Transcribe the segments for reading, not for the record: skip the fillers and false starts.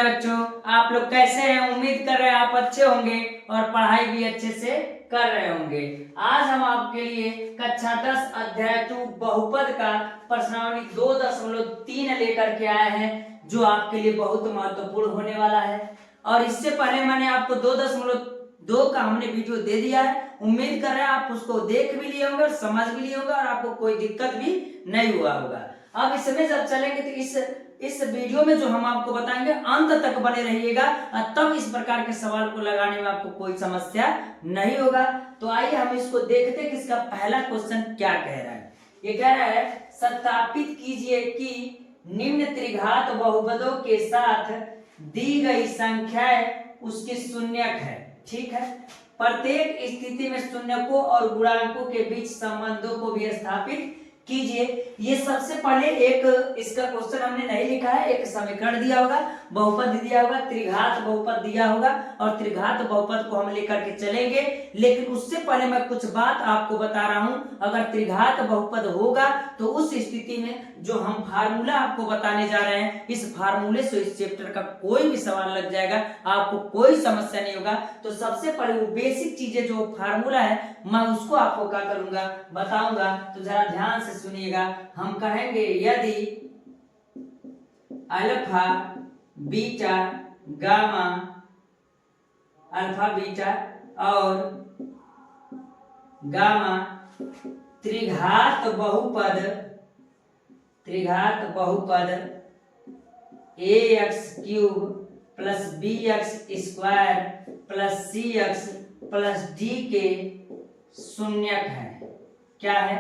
बच्चों, आप लोग कैसे हैं? उम्मीद कर रहे हैं आप अच्छे होंगे और पढ़ाई भी अच्छे से कर रहे होंगे। आज हम आपके लिए कक्षा 10 अध्याय 2 बहुपद का प्रश्नावली 2.3 लेकर के आए हैं, जो आपके लिए बहुत महत्वपूर्ण होने वाला है। और इससे पहले मैंने आपको 2.2 का हमने वीडियो दे दिया है। उम्मीद कर रहे हैं आप उसको देख भी लिए होंगे और समझ भी लिए होंगे और आपको कोई दिक्कत भी नहीं हुआ होगा। अब इसमें जब चलेंगे तो इस वीडियो में जो हम आपको बताएंगे अंत तक बने रहिएगा, तब इस प्रकार के सवाल को लगाने में आपको कोई समस्या नहीं होगा। तो आइए हम इसको देखते हैं कि इसका पहला क्वेश्चन क्या कह रहा है। ये कह रहा है सत्यापित कीजिए कि निम्न त्रिघात बहुपदों के साथ दी गई संख्याएं उसकी शून्यक है। ठीक है, प्रत्येक स्थिति में शून्यकों और गुणांकों के बीच संबंधों को भी स्थापित कीजिए। ये सबसे पहले एक इसका क्वेश्चन हमने नहीं लिखा है, एक समीकरण दिया होगा, बहुपद दिया होगा, त्रिघात बहुपद दिया होगा और त्रिघात बहुपद को हम लेकर के चलेंगे। लेकिन उससे पहले मैं कुछ बात आपको बता रहा हूं। अगर त्रिघात बहुपद होगा तो उस स्थिति में जो हम फार्मूला आपको बताने जा रहे हैं, इस फार्मूले से इस चैप्टर का कोई भी सवाल लग जाएगा, आपको कोई समस्या नहीं होगा। तो सबसे पहले वो बेसिक चीजें जो फार्मूला है मैं उसको आपको क्या करूंगा, बताऊंगा। तो जरा ध्यान से सुनिएगा। हम कहेंगे यदि alpha beta gamma, alpha beta और गामा त्रिघात बहुपद ax cube plus bx square plus cx plus d के शून्यक है। क्या है?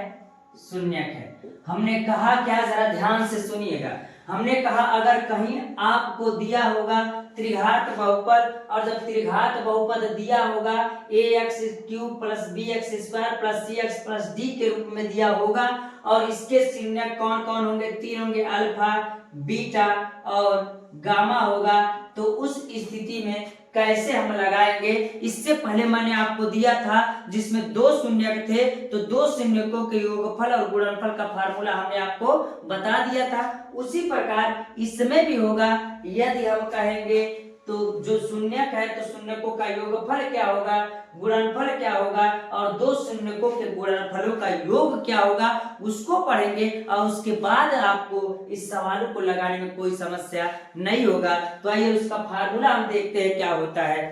शून्यक है। हमने कहा क्या, जरा ध्यान से सुनिएगा। हमने कहा अगर कहीं आपको दिया होगा त्रिघात बहुपद, और जब त्रिघात बहुपद दिया होगा ax cube plus bx square plus cx plus d के रूप में दिया होगा, और इसके शून्यक कौन कौन होंगे? 3 होंगे, अल्फा बीटा और गामा होगा। तो उस स्थिति में कैसे हम लगाएंगे? इससे पहले मैंने आपको दिया था जिसमें 2 शून्यक थे, तो 2 शून्यकों के योगफल और गुणनफल का फार्मूला हमने आपको बता दिया था। उसी प्रकार इसमें भी होगा। यदि हम कहेंगे तो जो शून्यक है तो शून्यकों का योगफल क्या होगा, गुणनफल क्या होगा, और 2 शून्यकों के गुणनफलों का योग क्या होगा, उसको पढ़ेंगे और उसके बाद आपको इस सवालों को लगाने में कोई समस्या नहीं होगा। तो आइए उसका फार्मूला हम देखते हैं क्या होता है।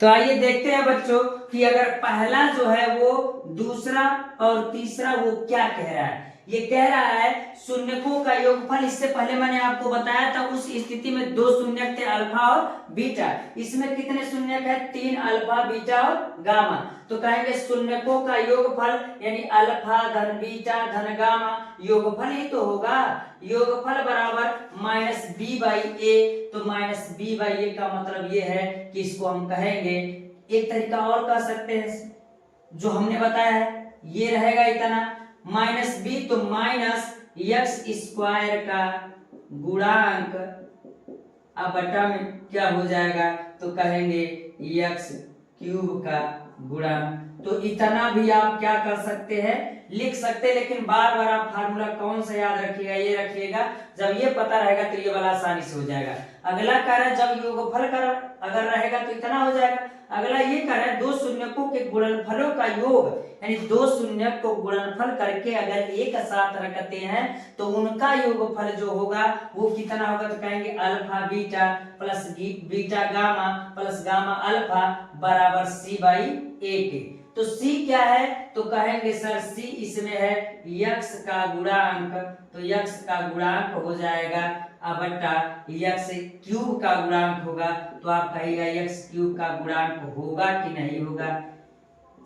तो आइए देखते हैं बच्चों कि अगर पहला जो है वो दूसरा और तीसरा वो क्या कह रहा है। ये कह रहा है शून्यकों का योगफल। इससे पहले मैंने आपको बताया था उस स्थिति में 2 शून्यक थे, अल्फा और बीटा। इसमें कितने शून्यक है? 3, अल्फा बीटा और गामा। तो कहेंगे शून्यकों का योगफल यानी अल्फा धन बीटा धन गामा, योगफल ही तो होगा। योगफल बराबर माइनस बी बाई ए। तो माइनस बी बाई ए का मतलब ये है कि इसको हम कहेंगे, एक तरीका और कह सकते हैं जो हमने बताया है, ये रहेगा इतना माइनस बी, तो माइनस एक्स स्क्वायर का गुणांक अब बटा में क्या हो जाएगा, तो कहेंगे एक्स क्यूब का गुणांक। तो इतना भी आप क्या कर सकते हैं, लिख सकते हैं। लेकिन बार बार आप फार्मूला कौन सा याद रखिएगा, ये रखिएगा। जब ये पता रहेगा तो ये वाला आसानी से हो जाएगा। अगला कह रहा है जब योगफल कर अगर रहेगा तो इतना हो जाएगा। अगला ये कह रहा है 2 शून्यकों के गुणनफलों का योग, यानी 2 शून्यक को गुणनफल करके अगर एक साथ रखते हैं तो उनका योगफल जो होगा वो कितना होगा, तो कहेंगे alpha beta plus beta gamma plus gamma alpha बराबर सी बाई ए के। तो c क्या है, तो कहेंगे सर c इसमें है x का गुणांक, तो x का गुणांक हो जाएगा बटा x क्यूब का गुणांक होगा। तो आप कहिएगा x क्यूब का गुणांक होगा कि नहीं होगा।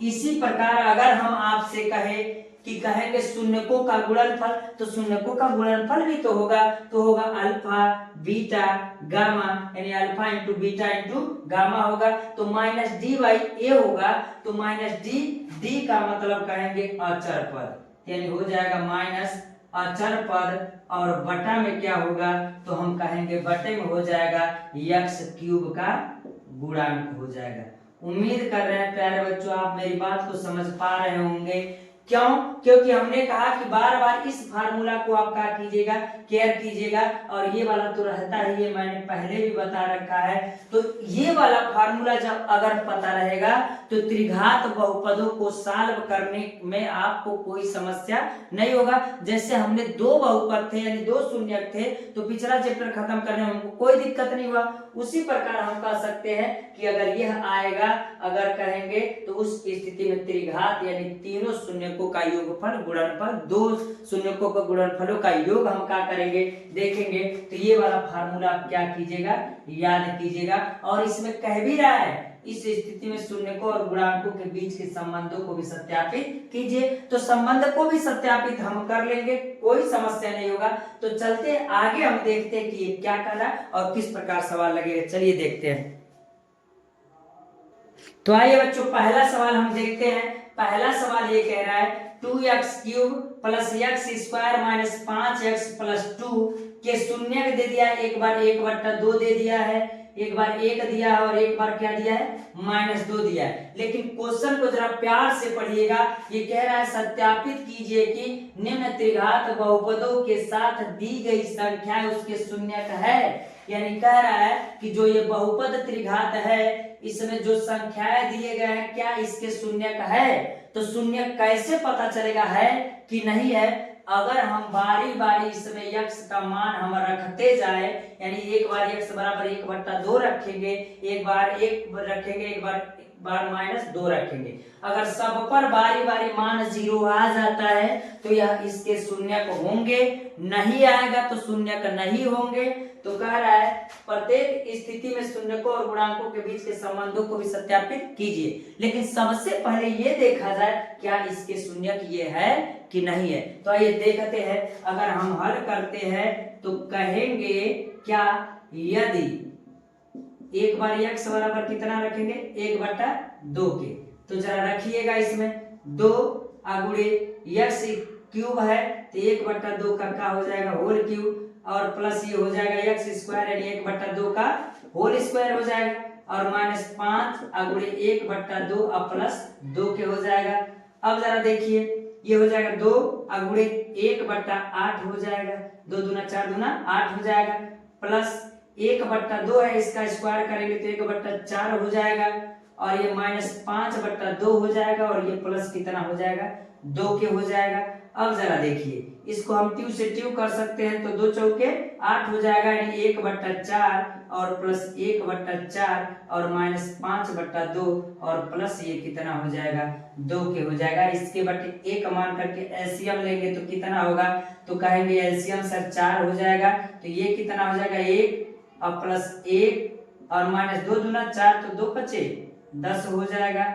इसी प्रकार अगर हम आपसे कहें कि कहेंगे शून्यकों का गुणनफल, तो शून्यकों का गुणनफल भी तो होगा, तो होगा अल्फा बीटा गामा, यानी alpha into beta into gamma होगा। तो माइनस डी बाई ए होगा। तो माइनस डी का मतलब कहेंगे अचर पद, यानी हो जाएगा माइनस अचर पद, और बटा में क्या होगा, तो हम कहेंगे बटे में हो जाएगा एक्स क्यूब का गुणांक हो जाएगा। उम्मीद कर रहे हैं प्यारे बच्चों आप मेरी बात को समझ पा रहे होंगे क्यों? क्योंकि हमने कहा कि बार बार इस फार्मूला को आप क्या कीजिएगा, केयर कीजिएगा। और ये वाला तो रहता है, ये मैंने पहले भी बता रखा है। तो ये वाला फार्मूला जब अगर पता रहेगा तो त्रिघात बहुपदों को सॉल्व करने में आपको कोई समस्या नहीं होगा। जैसे हमने दो बहुपद थे यानी दो शून्यक थे, तो पिछला चैप्टर खत्म करने में हमको कोई दिक्कत नहीं हुआ। उसी प्रकार हम कह सकते हैं कि अगर यह आएगा, अगर कहेंगे तो उस स्थिति में त्रिघात यानी तीनों शून्यकों का योगफल गुणनफल, दो शून्यकों का गुणनफलों का योग हम क्या करेंगे, देखेंगे। तो ये वाला फार्मूला आप क्या कीजिएगा, याद कीजिएगा। और इसमें कह भी रहा है इस स्थिति में शून्यकों और गुणांकों के बीच के संबंधों को भी सत्यापित कीजिए। तो संबंध को भी सत्यापित हम कर लेंगे, कोई समस्या नहीं होगा। तो चलते आगे, हम देखते हैं कि ये क्या कर रहा है और किस प्रकार सवाल लगेगा। चलिए देखते हैं। तो आइए बच्चों, पहला सवाल हम देखते हैं। पहला सवाल ये कह रहा है 2x³ plus x square minus 5x plus 2 के शून्यक दे दिया है। एक बार 1/2 दे दिया है, एक बार 1 दिया है और एक बार क्या दिया है, -2 दिया है। लेकिन क्वेश्चन को जरा प्यार से पढ़िएगा। ये कह रहा है सत्यापित कीजिए कि निम्न त्रिघात बहुपदों के साथ दी गई संख्या उसके शून्यक है। यानी कह रहा है कि जो ये बहुपद त्रिघात है, इसमें जो संख्याएं दिए गए हैं क्या इसके शून्यक है। तो शून्यक कैसे पता चलेगा है कि नहीं है? अगर हम बारी बारी इसमें x का मान हम रखते जाए, यानी एक बार x बराबर 1/2 रखेंगे, एक बार 1 रखेंगे, एक बार -2 रखेंगे। अगर सब पर बारी बारी मान 0 आ जाता है तो यह इसके शून्यक होंगे, नहीं आएगा तो शून्यक नहीं होंगे। तो कह रहा है प्रत्येक स्थिति में शून्यकों और गुणांकों के बीच के संबंधों को भी सत्यापित कीजिए। लेकिन सबसे पहले ये देखा जाए क्या इसके शून्यक ये है कि नहीं है। तो आइए देखते हैं। अगर हम हल करते हैं तो कहेंगे क्या, यदि एक बार x बराबर कितना रखेंगे, 1/2 के। तो जरा रखिएगा, इसमें 2 गुणे x³ है तो 1/2 का क्या हो जाएगा, होल क्यूब, और प्लस ये हो जाएगा x स्क्वायर यानी 1/2 का होल स्क्वायर हो जाएगा, और -5 गुणे 1/2 और प्लस 2 के हो जाएगा। अब जरा देखिए, ये हो जाएगा 2 गुणे 1/8 हो जाएगा, 2 दूना 4 दूना 8 हो जाएगा, प्लस 1/2 है, इसका स्क्वायर करेंगे तो 1/4 हो जाएगा, और ये -5/2 हो जाएगा, और ये प्लस कितना हो जाएगा, 2 के हो जाएगा। अब जरा देखिए, इसको हम ट्यू से ट्यू कर सकते हैं तो 2 चौके 8 हो जाएगा, यानी 1/4 और प्लस 1/4 और -5/2 और प्लस ये कितना हो जाएगा, 2 के हो जाएगा। इसके बटे 1 मान करके एलसीएम लेंगे तो कितना होगा, तो कहेंगे एलसीएम सर 4 हो जाएगा, तो ये कितना हो जाएगा, 1 और प्लस 1 और -2 दूना 4 तो 2 बचे 10 हो जाएगा,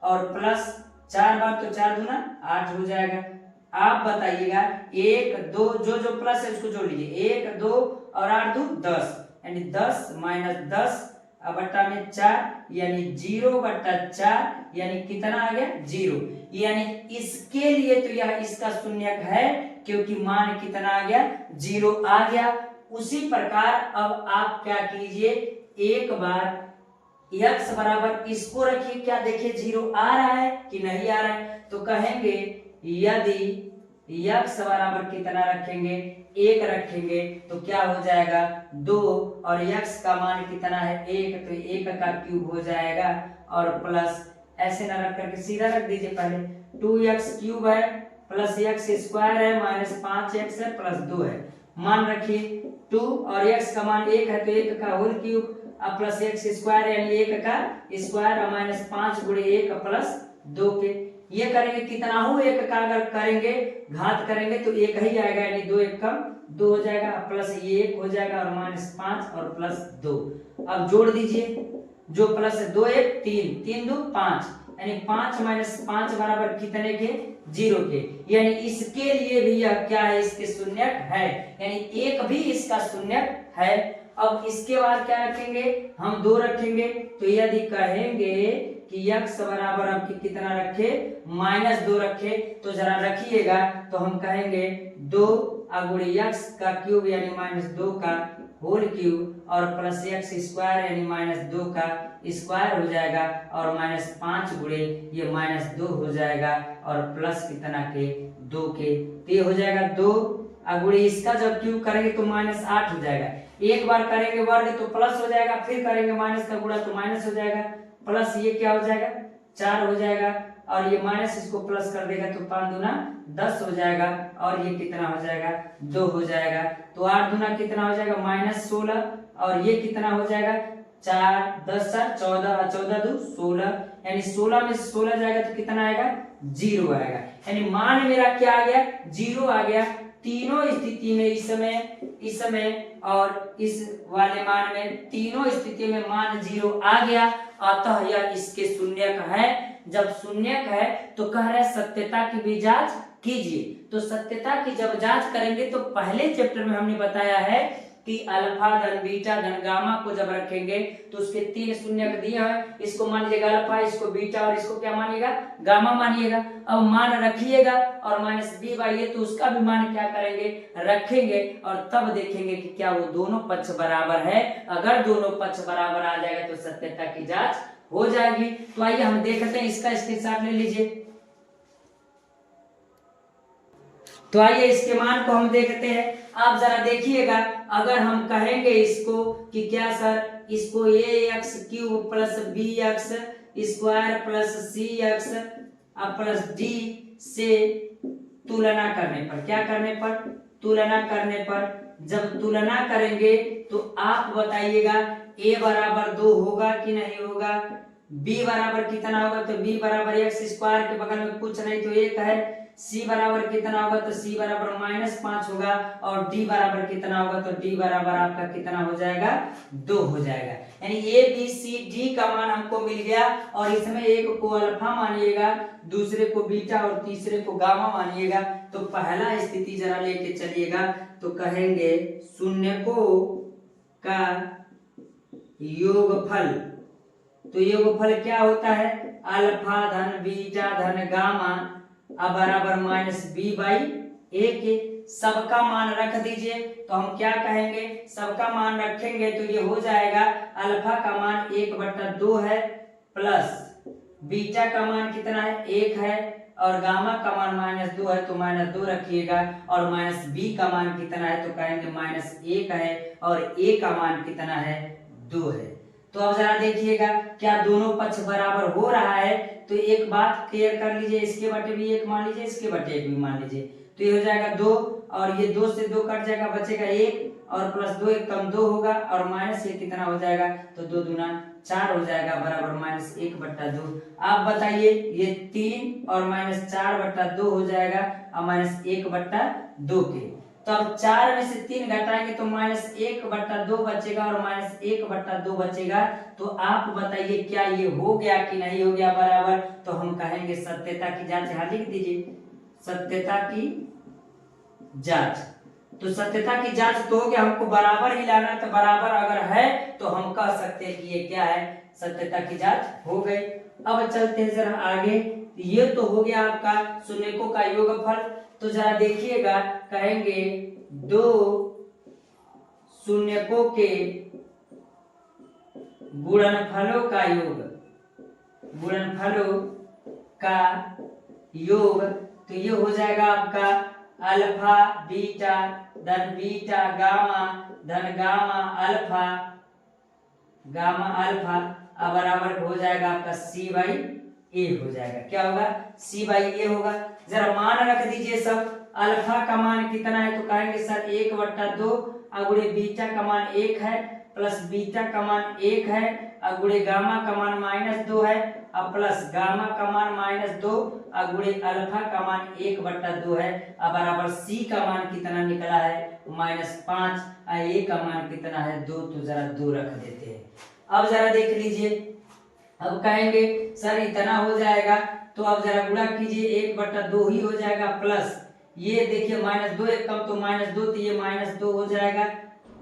और प्लस 4 बार तो 4 दूना 8 हो जाएगा। आप बताइएगा 1 2 जो प्लस है उसको जोड़ लीजिए, 1 2 और 8 2 10, यानी 10 - 10 बट्टा में 4 यानी 0/4, यानी कितना आ गया, 0। यानी इसके लिए तो यह इसका शून्यक है क्योंकि मान कितना आ गया, 0 आ गया। उसी प्रकार अब आप क्या कीजिए, एक बार x बराबर इसको रखिए, क्या देखिए 0 आ रहा है कि नहीं आ रहा है। तो कहेंगे यदि x बराबर कितना रखेंगे, 1 रखेंगे तो क्या हो जाएगा, 2, और x का मान कितना है 1, तो 1 का क्यूब हो जाएगा, और प्लस ऐसे ना रख करके सीधा रख दीजिए, पहले 2x³ है प्लस x स्क्वायर है -5x है प्लस 2 है, मान रखिए 2 और x का मान 1 है तो 1 का होल क्यूब और प्लस x स्क्वायर यानी 1 का स्क्वायर और -5 गुणे 1 प्लस 2 के। ये करेंगे कितना हो, 1 का अगर करेंगे घात करेंगे तो 1 ही आएगा, यानी 2 1 कम 2 हो जाएगा, प्लस ये 1 हो जाएगा और -5 और प्लस 2। अब जोड़ दीजिए, जो प्लस है 2 1 3 3 2 5, यानी 5 - 5 बराबर कितने के, 0 के। यानी इसके लिए भी यह क्या है, इसके शून्यक है, यानी 1 भी इसका शून्यक है। अब इसके बाद क्या रखेंगे, हम 2 रखेंगे, तो यदि कहेंगे कि x बराबर आपकी कितना रखे, -2 रखे, तो जरा रखिएगा, तो हम कहेंगे 2 गुणे x का क्यूब यानी -2 का होल क्यूब और प्लस x स्क्वायर यानी -2 का स्क्वायर हो जाएगा और -5 गुणे ये -2 हो जाएगा और प्लस कितना के 2 के, तो ये हो जाएगा 2 गुणे इसका जब क्यूब करेंगे तो -8 हो जाएगा। एक बार करेंगे वर्ग तो प्लस हो जाएगा, फिर करेंगे माइनस का गुणा तो माइनस हो जाएगा, प्लस ये क्या हो जाएगा 4 हो जाएगा और ये माइनस इसको प्लस कर देगा तो 5 दूना 10 हो जाएगा और ये कितना हो जाएगा 2 हो जाएगा। तो 8 दूना कितना हो जाएगा -16 और ये कितना हो जाएगा 4 10 14 14 2 16 यानी 16 में 16 जाएगा तो कितना आएगा 0 आएगा। यानी मान मेरा क्या आ गया 0 आ गया। तीनों स्थिति में इस समय और इस वाले मान में तीनों स्थिति में मान 0 आ गया, अतः यह इसके शून्यक है। जब शून्यक है तो कह रहे सत्यता की भी जांच कीजिए। तो सत्यता की जब जांच करेंगे तो पहले चैप्टर में हमने बताया है कि अल्फा धन बीटा धन गामा को जब रखेंगे तो उसके 3 शून्यक दिए हैं, इसको मान लीजिएगा अल्फा, इसको बीटा और इसको क्या मानिएगा गामा मानिएगा। अब मान रखिएगा और -b/a तो उसका भी मान क्या करेंगे रखेंगे और तब देखेंगे कि क्या वो दोनों पक्ष बराबर है। अगर दोनों पक्ष बराबर आ जाएगा तो सत्यता की जांच हो जाएगी। तो आइए हम देखते हैं, इसका स्क्रीनशॉट ले लीजिए। तो आइए इसके मान को हम देखते हैं। आप जरा देखिएगा, अगर हम कहेंगे इसको कि क्या सर, इसको ax cube plus bx square plus cx plus d से तुलना करने पर, क्या करने पर तुलना करने पर, जब तुलना करेंगे तो आप बताइएगा a बराबर 2 होगा कि नहीं होगा, b बराबर कितना होगा तो b बराबर x स्क्वायर के बगल में कुछ नहीं तो 1 है, c बराबर कितना होगा तो c बराबर -5 होगा और d बराबर कितना होगा तो d बराबर आपका कितना हो जाएगा 2 हो जाएगा। यानी a b c d का मान हमको मिल गया और इसमें एक को अल्फा मानिएगा, दूसरे को बीटा और तीसरे को गामा मानिएगा। तो पहला स्थिति जरा लेके चलिएगा, तो कहेंगे शून्यकों का योगफल। तो योगफल क्या होता है अल्फा धन बीटा धन गामा बराबर -b/a के। सबका मान रख दीजिए, तो हम क्या कहेंगे सबका मान रखेंगे तो ये हो जाएगा अल्फा का मान 1/2 है प्लस बीटा का मान कितना है 1 है और गामा का मान -2 है तो -2 रखिएगा और -b का मान कितना है तो कहेंगे -1 है और a का मान कितना है 2 है। तो अब जरा देखिएगा क्या दोनों पक्ष बराबर हो रहा है। तो एक बात क्लियर कर लीजिए, इसके बटे भी 1 मान लीजिए, इसके बटे 1 भी मान लीजिए, तो ये हो जाएगा 2 और ये 2 से 2 कट जाएगा, बचेगा 1 और प्लस 2 1 कम 2 होगा और माइनस ये कितना हो जाएगा तो 2 दूना 4 हो जाएगा बराबर -1/2। आप बताइए ये 3 और -4/2 हो जाएगा और -1/2 के। तो अब 4 में से 3 घटाएंगे तो -1/2 बचेगा और -1/2 बचेगा। तो आप बताइए क्या ये हो गया कि नहीं हो गया बराबर। तो हम कहेंगे सत्यता की जांच, यहाँ लिख दीजिए सत्यता की जांच। तो सत्यता की जांच तो हो गया, हमको बराबर ही लाना है, तो बराबर अगर है तो हम कह सकते हैं कि ये क्या है सत्यता की जांच हो गई। अब चलते हैं जरा आगे। ये तो हो गया आपका शून्यकों का योगफल। तो जरा देखिएगा कहेंगे दो शून्यकों के गुणनफलों का योग, गुणनफलों का योग। तो ये हो जाएगा आपका अल्फा बीटा धन बीटा गामा धन गामा अल्फा बराबर हो जाएगा आपका c/a हो जाएगा। क्या होगा c/a होगा। जरा मान रख दीजिए सब। अल्फा का मान कितना है तो कहेंगे सर 1/2 अगुणे बीटा का मान 1 है प्लस बीटा का मान 1 है अगुणे गामा का मान -2 है अब प्लस गामा का मान -2 अगुणे अल्फा का मान 1/2 है। अब बराबर c का मान कितना निकला है -5, a का मान कितना है 2, तो जरा 2 रख देते हैं। अब जरा देख लीजिए, अब कहेंगे सर इतना हो जाएगा तो अब जरा गुणा कीजिए 1/2 ही हो जाएगा प्लस ये देखिए -2 एक कम तो -2 तो ये -2 हो जाएगा।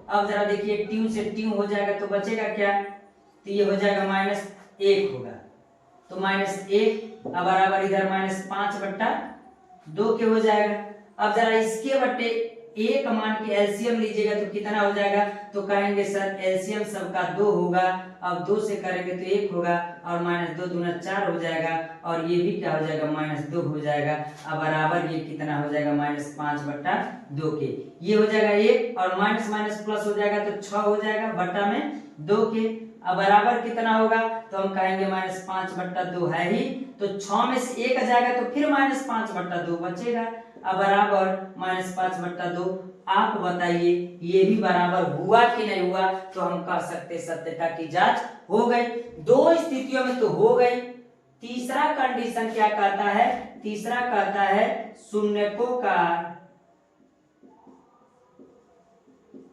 अब जरा देखिए ट्यू से ट्यू हो जाएगा तो बचेगा क्या तो ये हो जाएगा -1 होगा तो -1 अब बराबर इधर -5/2 के हो जाएगा। अब जरा इसके बटे ए का मान की एलसीएम लीजिएगा तो कितना हो जाएगा, तो कहेंगे सर एलसीएम सबका 2 होगा। अब 2 से करेंगे तो 1 होगा और -2 दूना 4 हो जाएगा और ये भी क्या हो जाएगा -2 हो जाएगा। अब बराबर ये कितना हो जाएगा -5/2 के, ये हो जाएगा 1 और माइनस माइनस प्लस हो जाएगा तो 6 हो जाएगा बटा में 2 के। अब बराबर कितना होगा, तो हम कहेंगे -5/2 है ही, तो 6 में से 1 आ जाएगा तो फिर -5/2 बचेगा। अब बराबर -5/2। आप बताइए ये भी बराबर हुआ कि नहीं हुआ, तो हम कह सकते सत्यता की जांच हो गई। दो स्थितियों में तो हो गई। तीसरा कंडीशन क्या कहता है, तीसरा कहता है शून्यकों का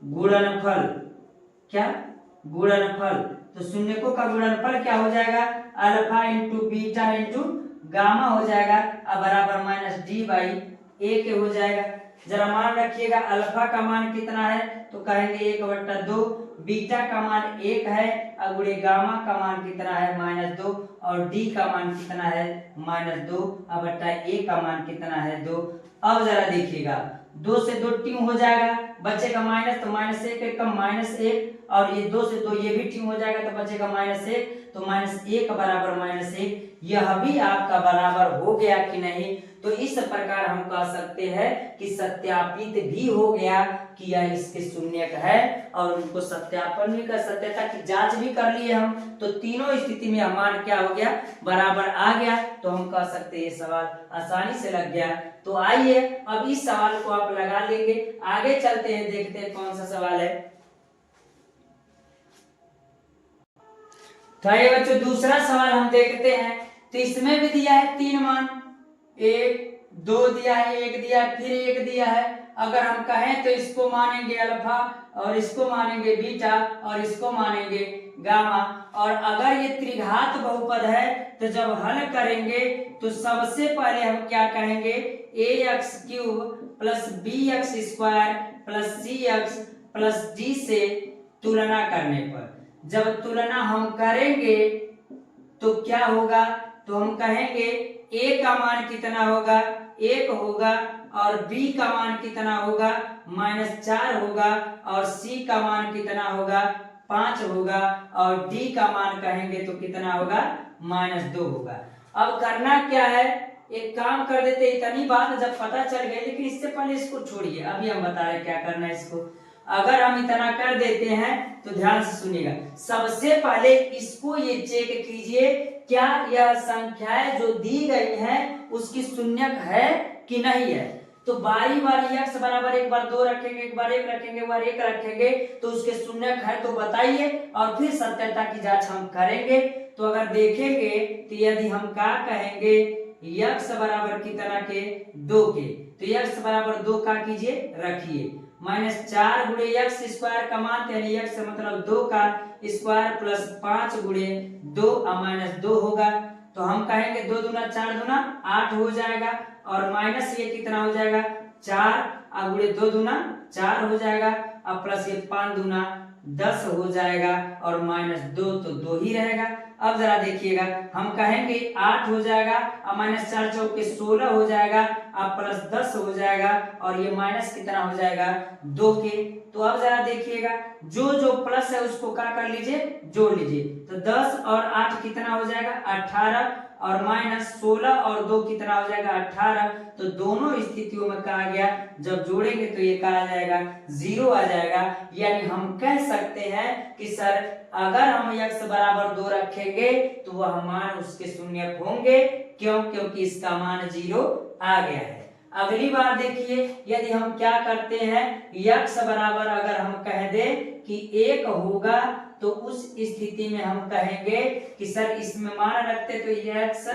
गुणनफल, क्या गुणनफल, तो शून्यकों का गुणनफल क्या हो जाएगा, alpha into beta into gamma हो जाएगा। अब बराबर -d/a के हो जाएगा। जरा मान रखिएगा अल्फा का मान कितना है, तो कहेंगे 1/2, बीटा का मान 1 है और गुणे गामा का मान कितना है -2 और d का मान कितना है -2 और बटा a का मान कितना है 2। अब जरा देखिएगा 2 से 2 ट्यू हो जाएगा, बचेगा माइनस, तो -1 एकम -1 और ये 2 से 2 ये भी ट्यू हो जाएगा तो बचेगा -1, तो -1 बराबर -1। यह भी आपका बराबर हो गया कि नहीं, तो इस प्रकार हम कह सकते हैं कि सत्यापित भी हो गया कि यह इसके शून्यक है और उनको सत्यापन भी कर, सत्यता की जांच भी कर लिए हम, तो तीनों स्थिति में मान क्या हो गया, बराबर आ गया। तो हम कह सकते हैं ये सवाल आसानी से लग गया। तो आइए अब इस सवाल को आप लगा लेंगे, आगे चलते हैं, देखते हैं कौन सा सवाल है। तो ये बच्चों दूसरा सवाल हम देखते हैं। तो इसमें भी दिया है 3 मान, 1 2 दिया है, 1 दिया है, फिर 1 दिया है। अगर हम कहें तो इसको मानेंगे अल्फा और इसको मानेंगे बीटा और इसको मानेंगे गामा। और अगर ये त्रिघात बहुपद है तो जब हल करेंगे तो सबसे पहले हम क्या कहेंगे, ax³ plus bx² plus cx plus d से तुलना करने पर, जब तुलना हम करेंगे तो क्या होगा, तो हम कहेंगे a का मान कितना होगा, 1 होगा और b का मान कितना होगा, -4 होगा और c का मान कितना होगा, 5 होगा और d का मान कहेंगे तो कितना होगा, -2 होगा। अब करना क्या है, एक काम कर देते, इतनी बात जब पता चल गई, लेकिन इससे पहले इसको छोड़िए, अभी हम बता रहे क्या करना है इसको। अगर हम इतना कर देते हैं तो ध्यान से सुनिएगा, सबसे पहले इसको ये चेक कीजिए क्या यह संख्याएं जो दी गई हैं उसकी शून्यक है कि नहीं है। तो बारी बारी x बराबर एक बार 2 रखेंगे, एक बार 1 रखेंगे, एक बार 1 रखेंगे, तो उसके शून्यक है तो बताइए और फिर सत्यता की जांच हम करेंगे। तो अगर देखेंगे तो यदि हम क्या कहेंगे, x बराबर कितना के 2 के, तो x बराबर 2 का कीजिए रखिए, -4 गुणे x² का मान, यानी x मतलब 2 का स्क्वायर प्लस 5 गुणे 2 -2 होगा। तो हम कहेंगे 2 दूना 4 दूना 8 हो जाएगा और माइनस ये कितना हो जाएगा 4 गुणे 2 दूना 4 हो जाएगा, अब प्लस ये 5 दूना 10 हो जाएगा और -2 तो 2 ही रहेगा। अब जरा देखिएगा, हम कहेंगे 8 हो जाएगा और -4 चौके 16 हो जाएगा, अब प्लस 10 हो जाएगा और ये माइनस कितना हो जाएगा 2 के। तो अब जरा देखिएगा, जो जो प्लस है उसको क्या कर लीजिए, जोड़ लीजिए। तो 10 और 8 कितना हो जाएगा 18 और -16 और 2 कितना हो जाएगा 18। तो दोनों स्थितियों में कहा गया जब जोड़ेंगे तो ये कहा जाएगा 0 आ जाएगा। यानी हम कह सकते हैं कि सर अगर हम x बराबर 2 रखेंगे तो वह मान उसके शून्यक होंगे, क्यों, क्योंकि इसका मान 0 आ गया है। अगली बार देखिए, यदि हम क्या करते हैं, x बराबर अगर हम कह दें कि 1 होगा तो उस स्थिति में हम कहेंगे कि सर इसमें मान रखते तो x³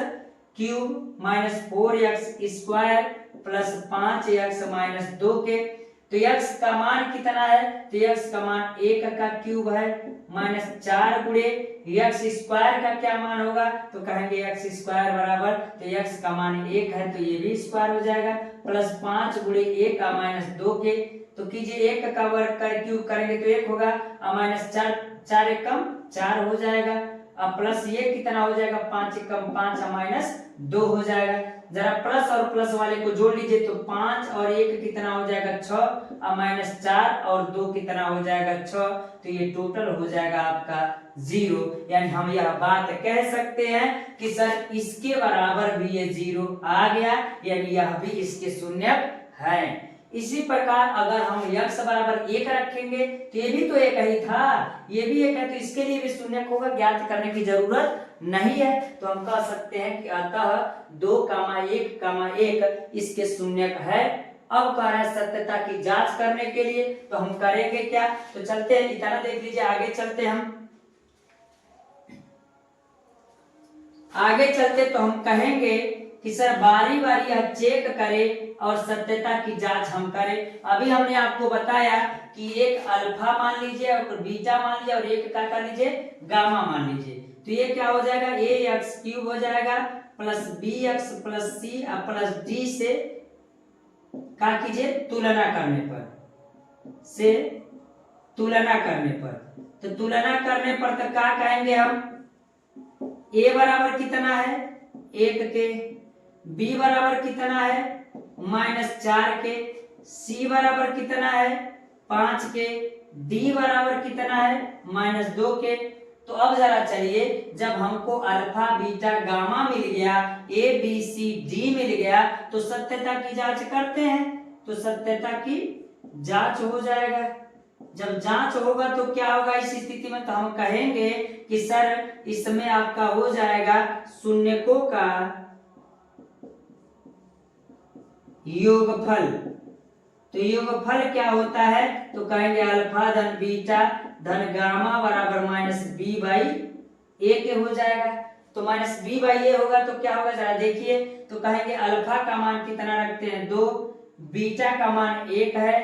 -4x² प्लस 5x -2 के, तो x का मान कितना है, तो x का मान 1 का क्यूब है, -4 गुणे x² का क्या मान होगा, तो कहेंगे x² बराबर, तो x का मान 1 है तो ये भी स्क्वायर हो जाएगा, प्लस 5 गुणे 1 का -2 के, तो कीजिए 1 का वर्ग का क्यूब करेंगे तो 1 होगा और -4 4 एकम 4 हो जाएगा, अब प्लस ये कितना हो जाएगा 5 एकम 5 -2 हो जाएगा। जरा प्लस और प्लस वाले को जोड़ लीजिए तो 5 और 1 कितना हो जाएगा 6 अब -4 और 2 कितना हो जाएगा 6, तो ये टोटल हो जाएगा आपका 0। यानी हम यह बात कह सकते हैं कि सर इसके बराबर भी ये 0 आ गया, यानी यह भी इसके शून्यक है। इसी प्रकार अगर हम x बराबर 1 रखेंगे तो ये भी तो एक ही था, ये भी एक है, तो इसके लिए भी शून्यक होगा, ज्ञात करने की जरूरत नहीं है। तो हम कह सकते हैं कि अतः 2,1,1 इसके शून्यक है। अब कह रहा है सत्यता की जांच करने के लिए, तो हम करेंगे क्या, तो चलते हैं, इतना देख लीजिए, आगे चलते हम आगे चलते तो हम कहेंगे कि सर बारी बारी यह चेक करें और सत्यता की जांच हम करें। अभी हमने आपको बताया कि एक अल्फा मान लीजिए और बीटा मान लीजिए और एक क्या कर लीजिए, गामा मान लीजिए। तो ये क्या हो जाएगा, ax³ हो जाएगा plus bx plus c plus d से क्या कीजिए, तुलना करने पर, तो तुलना करने पर तो क्या कहेंगे हम, a बराबर कितना है 1 के, b बराबर कितना है -4 के, c बराबर कितना है 5 के, d बराबर कितना है -2 के। तो अब जरा चलिए, जब हमको अल्फा बीटा गामा मिल गया, a b c d मिल गया, तो सत्यता की जांच करते हैं। तो सत्यता की जांच हो जाएगा, जब जांच होगा तो क्या होगा इस स्थिति में, तो हम कहेंगे कि सर इसमें आपका हो जाएगा शून्यकों का योगफल। तो योगफल क्या होता है, तो कहेंगे अल्फा धन बीटा धन गामा बराबर -b/a के हो जाएगा। तो -b/a होगा तो क्या होगा जरा देखिए, तो कहेंगे अल्फा का मान कितना रखते हैं 2, बीटा का मान 1 है,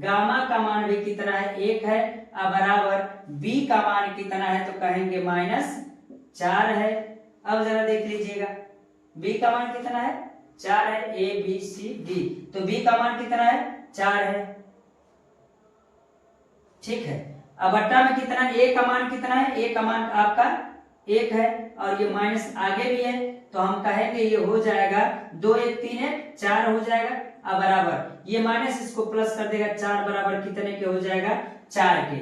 गामा का मान भी कितना है 1 है, अब बराबर b का मान कितना है, तो कहेंगे -4 है। अब जरा देख लीजिएगा b का मान कितना है 4 है, a b c d, तो b का मान कितना है 4 है, ठीक है। अब बट्टा में कितना, a का मान कितना है, a का मान आपका 1 है और ये माइनस आगे भी है, तो हम कहेंगे ये हो जाएगा 2 1 3 है 4 हो जाएगा। अब बराबर ये माइनस इसको प्लस कर देगा, 4 बराबर कितने के हो जाएगा 4 के।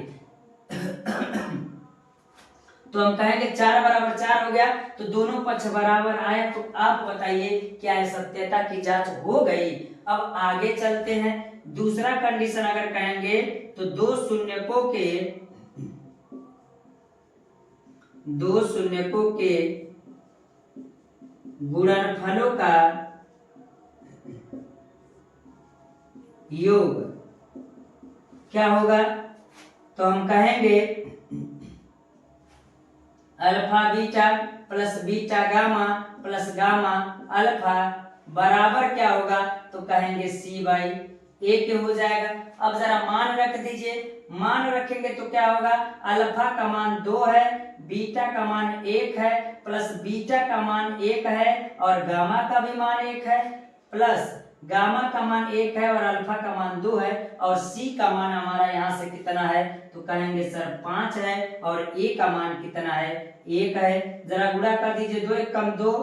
तो हम कहेंगे 4 बराबर 4 हो गया, तो दोनों पक्ष बराबर आए। तो आप बताइए क्या है, सत्यता की जांच हो गई। अब आगे चलते हैं, दूसरा कंडीशन अगर कहेंगे तो दो शून्यकों के गुणनफलों का योग क्या होगा, तो हम कहेंगे alpha beta plus beta gamma plus gamma alpha बराबर क्या होगा, तो कहेंगे c/a के हो जाएगा। अब जरा मान रख दीजिए, मान रखेंगे तो क्या होगा, अल्फा का मान 2 है, बीटा का मान 1 है, प्लस बीटा का मान 1 है और गामा का भी मान 1 है, प्लस गामा का मान 1 है और अल्फा का मान 2 है, और c का मान हमारा यहाँ से कितना है, तो कहेंगे सर 5 है, और a का मान कितना है 1 है। जरा गुणा कर दीजिए, 2 1 कम 2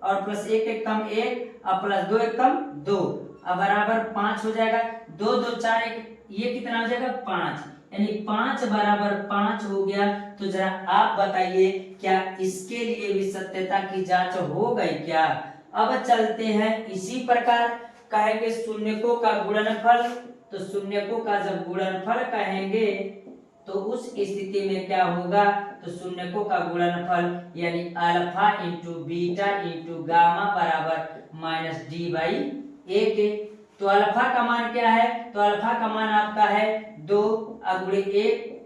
और प्लस 1 1 कम 1 और प्लस 2 1 कम 2, अब बराबर 5 हो जाएगा। 2 2 4 1, ये कितना हो जाएगा 5, यानी 5 बराबर 5 हो गया। तो जरा आप बताइए क्या इसके लिए भी सत्यता की जांच हो गई क्या। अब चलते हैं इसी प्रकार, कहेंगे शून्यकों का गुणनफल। तो शून्यकों का जब गुणनफल कहेंगे तो उस स्थिति में क्या होगा, तो शून्यकों का गुणनफल यानी alpha into beta into gamma बराबर -d/a के। तो अल्फा का मान क्या है, तो अल्फा का मान आपका है 2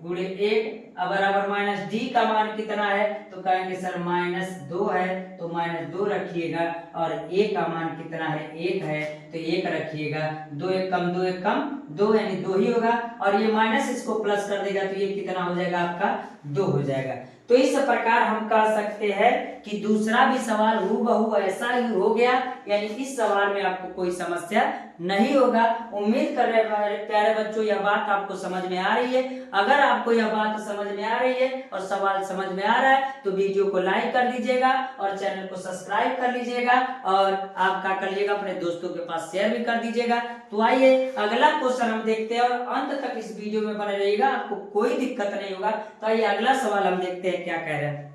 गुणे 1 अब बराबर -d का मान कितना है, तो कहेंगे सर -2 है, तो -2 रखिएगा, और a का मान कितना है 1 है, तो 1 रखिएगा। 2 1 कम 2 1 कम 2 यानी 2 ही होगा, और ये माइनस इसको प्लस कर देगा तो ये कितना हो जाएगा आपका 2 हो जाएगा। तो इस प्रकार हम कह सकते हैं कि दूसरा भी सवाल हूबहू ऐसा ही हो गया, यानी इस सवाल में आपको कोई समस्या नहीं होगा। उम्मीद कर रहे हैं प्यारे बच्चों यह बात आपको समझ में आ रही है। अगर आपको यह बात समझ में आ रही है और सवाल समझ में आ रहा है तो वीडियो को लाइक कर दीजिएगा और चैनल को सब्सक्राइब कर लीजिएगा और आप क्या कर लीजिएगा अपने दोस्तों के पास शेयर भी कर दीजिएगा। तो आइए अगला क्वेश्चन हम देखते हैं और अंत तक इस वीडियो में बने रहिएगा, आपको कोई दिक्कत नहीं होगा। तो आइए अगला सवाल हम देखते हैं क्या कह रहे हैं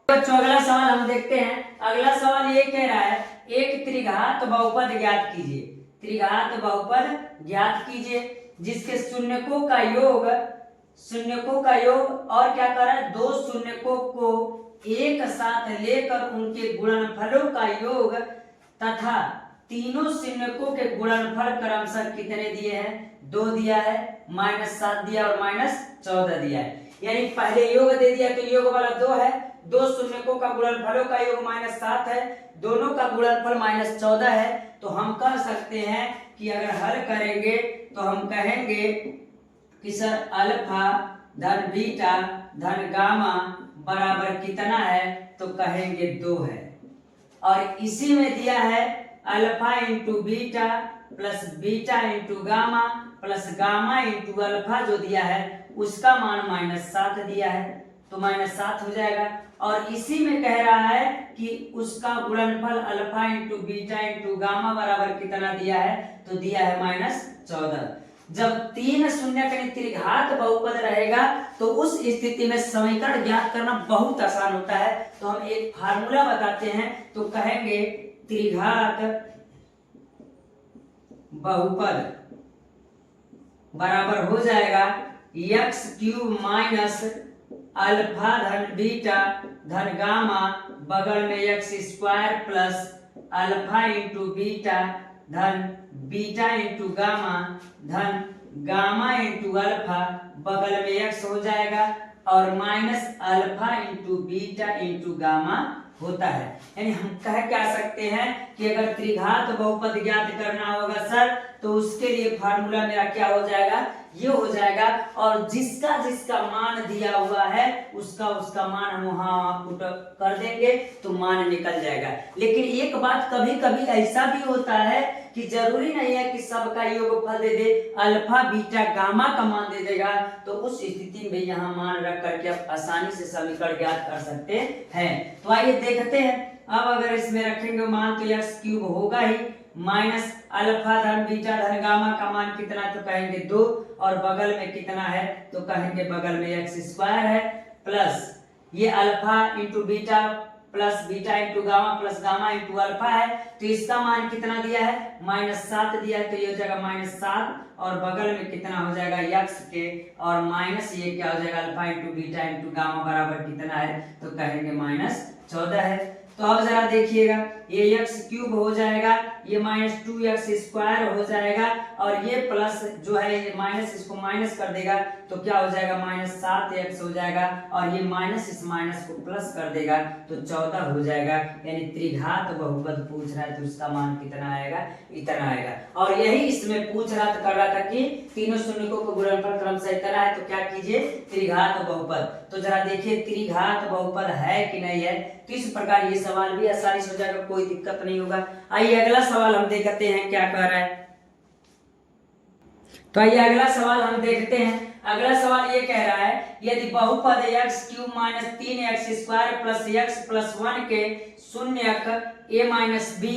बच्चों। अगला सवाल हम देखते हैं। अगला सवाल ये कह रहा है एक त्रिघात बहुपद ज्ञात कीजिए। त्रिघात बहुपद ज्ञात कीजिए जिसके शून्यकों का योग और क्या कर रहा है, दो शून्यकों को एक साथ लेकर उनके गुणनफलों का योग तथा तीनों शून्यकों के गुणनफल क्रमशः कितने दिए हैं, 2 दिया है, -7 दिया और -14 दिया है। यानी पहले योग दे दिया तो योग वाला 2 है, दो शून्यकों का गुणनफलों का योग -7 है, दोनों का गुणनफल -14 है। तो हम कह सकते हैं कि अगर हल करेंगे तो हम कहेंगे कि सर अल्फा धन बीटा धन गामा बराबर कितना है, तो कहेंगे 2 है। और इसी में दिया है alpha into beta plus beta into gamma plus gamma into alpha जो दिया है उसका मान -7 दिया है, तो -7 हो जाएगा। और इसी में कह रहा है कि उसका गुणनफल alpha into beta into gamma बराबर कितना दिया है, तो दिया है -14। जब 3 शून्य का त्रिघात बहुपद रहेगा तो उस स्थिति में समीकरण ज्ञात करना बहुत आसान होता है। तो हम एक फार्मूला बताते हैं, तो कहेंगे त्रिघात बहुपद बराबर हो जाएगा x³ माइनस अल्फा धन बीटा धन गामा बगल में x² plus alpha into beta धन बीटा इंटू गामा धन गामा इंटू अल्फा बगल में x हो जाएगा और minus alpha into beta into gamma होता है। यानी हम कह क्या सकते हैं कि अगर त्रिघात बहुपद ज्ञात करना होगा सर तो उसके लिए फार्मूला मेरा क्या हो जाएगा, ये हो जाएगा। और जिसका जिसका मान दिया हुआ है उसका मान हम वहां पुट कर देंगे तो मान निकल जाएगा। लेकिन एक बात कभी कभी ऐसा भी होता है कि जरूरी नहीं है कि सबका योगफल दे दे, अल्फा बीटा गामा का मान दे देगा, तो उस स्थिति में यहाँ मान रख करके आप आसानी से समीकरण ज्ञात कर सकते हैं। तो आइए देखते हैं। अब अगर इसमें रखेंगे मान तो x³ होगा ही, माइनस अल्फा धन बीटा धन गामा का मान कितना, तो कहेंगे 2 और बगल में कितना है, तो कहेंगे बगल में x² है प्लस ये alpha into beta plus beta into gamma plus gamma into alpha है। तो इसका मान कितना दिया है, -7 दिया है, तो ये हो जाएगा -7 और बगल में कितना हो जाएगा x के और माइनस ये क्या हो जाएगा alpha into beta into gamma बराबर कितना है, तो कहेंगे -14 है। तो अब जरा देखिएगा ये x³ हो जाएगा, ये -2x² हो जाएगा और ये प्लस जो है ये माइनस इसको माइनस कर देगा तो क्या हो जाएगा -7x हो जाएगा और ये माइनस इस माइनस को प्लस कर देगा तो 14 हो जाएगा। यानी त्रिघात बहुपद पूछ रहा है तो उसका मान कितना आएगा, इतना आएगा। और यही इसमें पूछ रहा था, कर रहा था कि तीनों शून्यकों को गुणनफल क्रमशः इतना है, तो क्या कीजिए त्रिघात बहुपद। तो जरा देखिए त्रिघात बहुपद है कि नहीं है, तो इस प्रकार ये सवाल भी आसानी से हो जाएगा, कोई दिक्कत नहीं होगा। आइए अगला सवाल हम देखते हैं क्या कह रहा है। तो आइए अगला सवाल हम देखते हैं। अगला सवाल ये कह रहा है यदि बहुपद x³ minus 3x² plus x plus 1 के शून्यक a माइनस b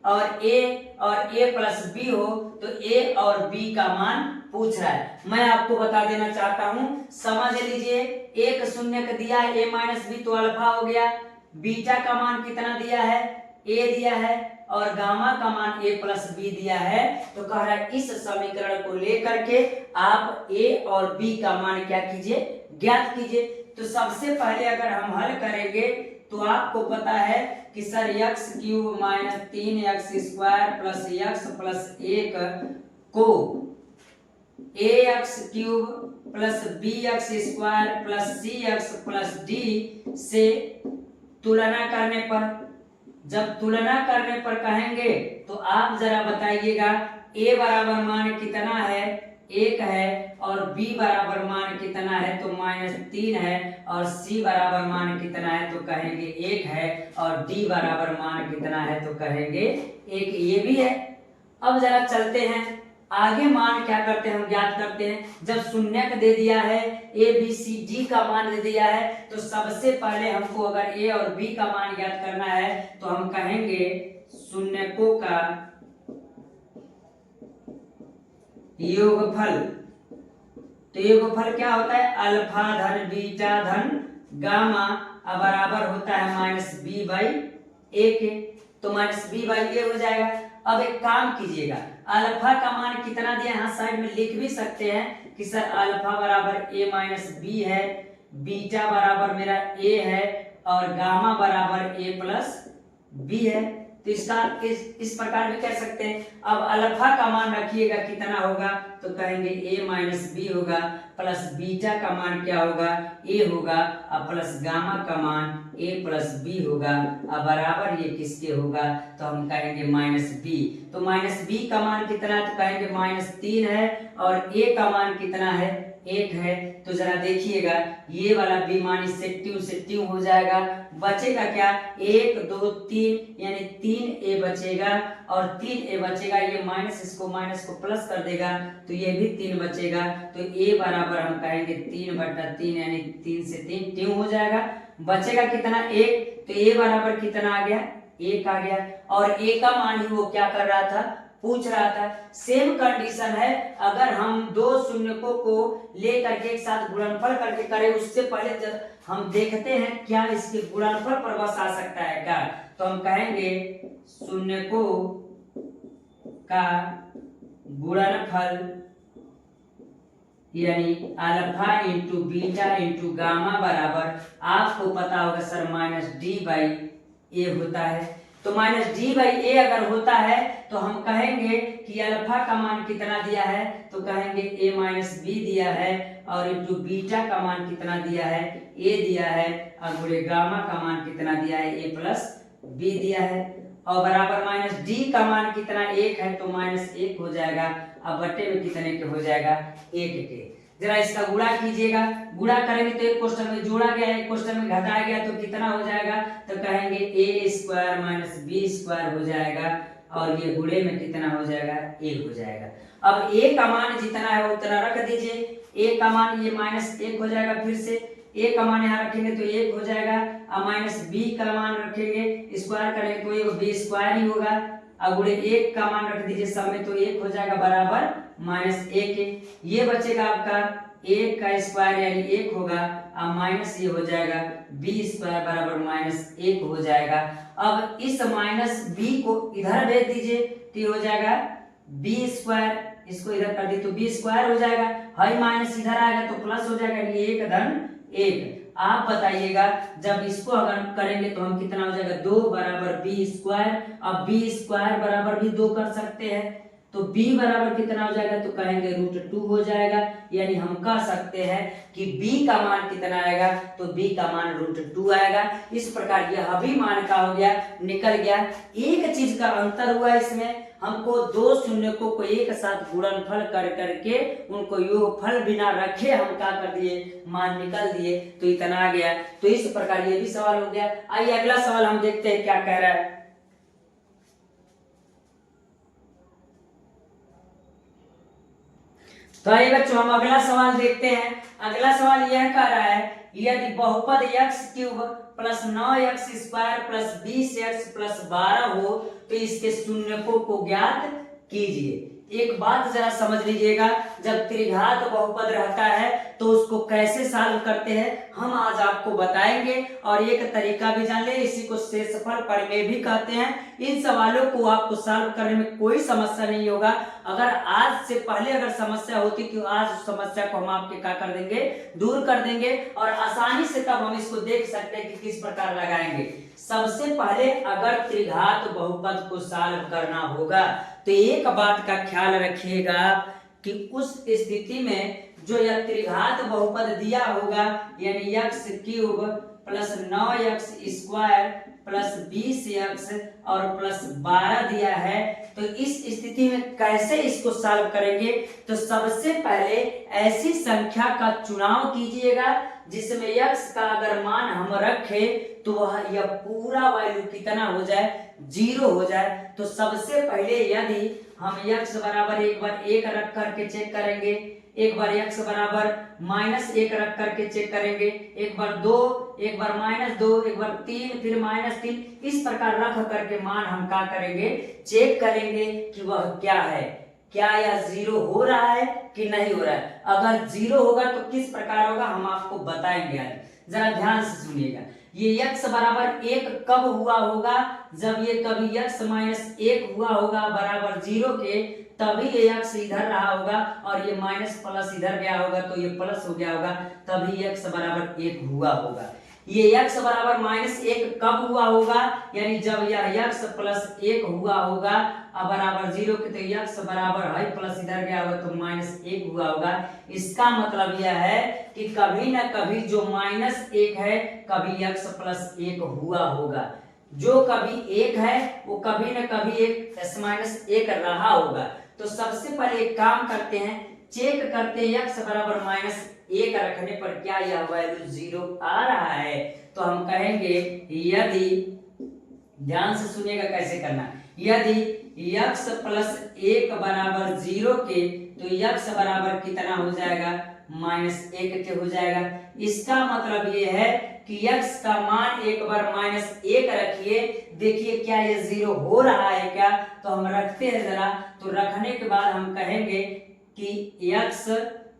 और a प्लस b हो तो a और b का मान पूछ रहा है। मैं आपको बता देना चाहता हूं, समझ लीजिए एक शून्यक दिया है a माइनस b तो अल्फा हो गया, बीटा का मान कितना दिया है, a दिया है और गामा का मान a प्लस b दिया है। तो कह रहा है इस समीकरण को लेकर के आप a और b का मान क्या कीजिए, ज्ञात कीजिए। तो सबसे पहले अगर हम हल करेंगे तो आपको पता है कि sir x³ minus 3x² plus x plus 1 को ax³ plus bx² plus cx plus d से तुलना करने पर, जब तुलना करने पर कहेंगे तो आप जरा बताइएगा a बराबर मान कितना है, 1 है और b बराबर मान कितना है तो -3 है और c बराबर मान कितना है तो कहेंगे 1 है और d बराबर मान कितना है तो कहेंगे 1। ये भी है। अब जरा चलते हैं आगे, मान क्या करते हैं हम ज्ञात करते हैं। जब शून्यक दे दिया है, a b c d का मान दे दिया है, तो सबसे पहले हमको अगर a और b का मान ज्ञात करना है तो हम कहेंगे शून्यकों का योगफल। तो योगफल क्या होता है, अल्फा धन बीटा धन गामा बराबर होता है -b/a के। तो -b/a हो जाएगा। अब एक काम कीजिएगा, अल्फा का मान कितना दिया यहाँ साइड में लिख भी सकते हैं कि सर अल्फा बराबर a - b है, बीटा बराबर मेरा a है और गामा बराबर a+b है। तो इसका इस प्रकार भी कह सकते हैं। अब अल्फा का मान रखिएगा कितना होगा तो कहेंगे a - b होगा, प्लस बीटा का मान क्या होगा a होगा और प्लस गामा का मान a+b होगा और बराबर ये किसके होगा तो हम कहेंगे -b। तो -b का मान कितना है तो कहेंगे -3 है और a का मान कितना है 1 है। तो जरा देखिएगा ये वाला b मान इससे ट्यू हो जाएगा, बचेगा क्या 1 2 3 यानी 3a बचेगा और 3a बचेगा, ये माइनस इसको माइनस को प्लस कर देगा तो ये भी 3 बचेगा। तो a बराबर हम कहेंगे 3/3 यानी 3 से 3 ट्यू हो जाएगा। बचेगा कितना 1, तो a बराबर कितना आ गया 1 आ गया और a का मान ही वो क्या कर रहा था पूछ रहा था। सेम कंडीशन है, अगर हम दो शून्यकों को लेकर के एक साथ गुणनफल करके करें उससे पहले जब हम देखते हैं क्या इसके गुणनफल पर बस आ सकता है क्या, तो हम कहेंगे शून्यकों का गुणनफल यानी alpha into beta into gamma बराबर आपको पता होगा सर -d/a होता है। तो -d/a अगर होता है तो हम कहेंगे कि अल्फा का मान कितना दिया है तो कहेंगे a - b दिया है और इंटू बीटा का मान कितना दिया है a दिया है और गुणे गामा का मान कितना दिया है a+b दिया है और बराबर -d का मान कितना 1 है तो -1 हो जाएगा। अब बट्टे में कितने के हो जाएगा 1 के। जरा इसका गुणा कीजिएगा, गुणा करेंगे तो एक क्वेश्चन में जोड़ा गया एक क्वेश्चन में घटाया गया तो कितना हो जाएगा तो कहेंगे a² - b² हो जाएगा और ये गुणे में कितना हो जाएगा 1 हो जाएगा। अब a का मान जितना है उतना रख दीजिए, a का मान ये -1 हो जाएगा, फिर से a का मान यहाँ रखेंगे तो 1 हो जाएगा और -b का मान रखेंगे स्क्वायर करेंगे तो ये b² ही होगा और गुणे 1 का मान रख दीजिए सब में तो 1 हो जाएगा बराबर -1। ये बचेगा आपका 1 का स्क्वायर यानी 1 होगा और माइनस ये हो जाएगा b² बराबर -1 हो जाएगा। अब इस -b को इधर भेज दीजिए तो ये हो जाएगा b², इसको इधर कर दी तो b² हो जाएगा, हाई माइनस इधर आएगा तो प्लस हो जाएगा, 1 धन 1। आप बताइएगा जब इसको अगर करेंगे तो हम कितना हो जाएगा 2 बराबर b²। अब b² बराबर भी 2 कर सकते हैं तो b बराबर कितना हो जाएगा तो कहेंगे √2 हो जाएगा। यानी हम कह सकते हैं कि b का मान कितना आएगा तो b का मान √2 आएगा। इस प्रकार यह भी मान का हो गया निकल गया। एक चीज का अंतर हुआ इसमें, हमको दो शून्यकों को एक साथ गुणनफल कर करके उनको योगफल बिना रखे हम क्या कर दिए मान निकल दिए, तो इतना आ गया। तो इस प्रकार ये भी सवाल हो गया। आइए अगला सवाल हम देखते हैं क्या कह रहा है। तो आइए बच्चों हम अगला सवाल देखते हैं। अगला सवाल यह कह रहा है यदि बहुपद x³ plus 9x² plus 20x plus 12 हो तो इसके शून्यकों को ज्ञात कीजिए। एक बात जरा समझ लीजिएगा, जब त्रिघात बहुपद रहता है तो उसको कैसे सॉल्व करते हैं हम आज आपको बताएंगे और एक तरीका भी जान ले, इसी को शेषफल प्रमेय भी कहते हैं। इन सवालों को आपको सॉल्व करने में कोई समस्या नहीं होगा। अगर आज से पहले अगर समस्या होती तो आज उस समस्या को हम आपके क्या कर देंगे दूर कर देंगे और आसानी से तब हम इसको देख सकते हैं कि किस प्रकार लगाएंगे। सबसे पहले अगर त्रिघात बहुपद को सॉल्व करना होगा तो एक बात का ख्याल रखिएगा कि उस स्थिति में जो यह त्रिघात बहुपद दिया होगा यानी x³ plus 9x square plus 20x और प्लस 12 दिया है। तो इस स्थिति में कैसे इसको सॉल्व करेंगे? तो सबसे पहले ऐसी संख्या का चुनाव कीजिएगा जिसमें x का अगर मान हम रखे तो वह यह पूरा वैल्यू कितना हो जाए, 0 हो जाए। तो सबसे पहले यदि हम x बराबर एक बार 1 रख करके चेक करेंगे, एक बार x बराबर -1 रख करके चेक करेंगे, एक बार 2, एक बार -2, एक बार 3, फिर -3, इस प्रकार रख करके मान हम क्या करेंगे, चेक करेंगे कि वह क्या है, क्या यह 0 हो रहा है कि नहीं हो रहा है। अगर 0 होगा तो किस प्रकार होगा हम आपको बताएंगे आज, जरा ध्यान से सुनिएगा। ये x बराबर 1 कब हुआ होगा? जब ये कभी x -1 हुआ होगा बराबर 0 के, तभी ये x इधर रहा होगा और ये माइनस प्लस इधर गया होगा तो ये प्लस हो गया होगा, तभी x बराबर 1 हुआ होगा। ये x बराबर -1 कब हुआ होगा? यानी जब यह x प्लस 1 हुआ होगा बराबर 0 के, तो x बराबर है प्लस इधर गया होगा तो -1 हुआ होगा। इसका मतलब यह है कि कभी ना कभी जो -1 है कभी x प्लस 1 हुआ होगा, जो कभी 1 है वो कभी ना कभी एक -1 रहा होगा। तो सबसे पहले एक काम करते हैं, चेक करते हैं x बराबर -1 रखने पर क्या यह वैल्यू 0 आ रहा है। तो हम कहेंगे यदि, ध्यान से सुनिएगा कैसे करना, यदि x प्लस 1 बराबर 0 के, तो x बराबर कितना हो जाएगा, -1 के हो जाएगा। इसका मतलब ये है कि x का मान एक बार -1 रखिए, देखिए क्या ये 0 हो रहा है क्या। तो हम रखते हैं जरा, तो रखने के बाद हम कहेंगे कि x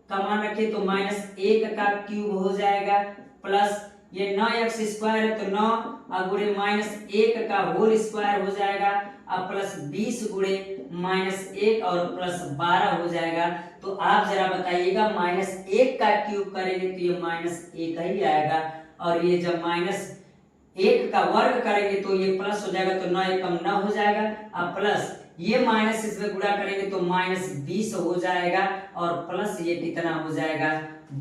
का मान रखिए तो -1 का क्यूब हो जाएगा, प्लस ये 9x स्क्वायर है तो 9 गुणे -1 का होल स्क्वायर हो जाएगा, अब प्लस 20 गुणे -1 और प्लस 12 हो जाएगा। तो आप जरा बताइएगा -1 का क्यूब करेंगे तो ये -1 ही आएगा, और ये जब -1 का वर्ग करेंगे तो ये प्लस हो जाएगा, तो 9 कम 9 हो जाएगा, अब प्लस ये माइनस इसमें गुणा करेंगे तो -20 हो जाएगा, और प्लस ये कितना हो जाएगा,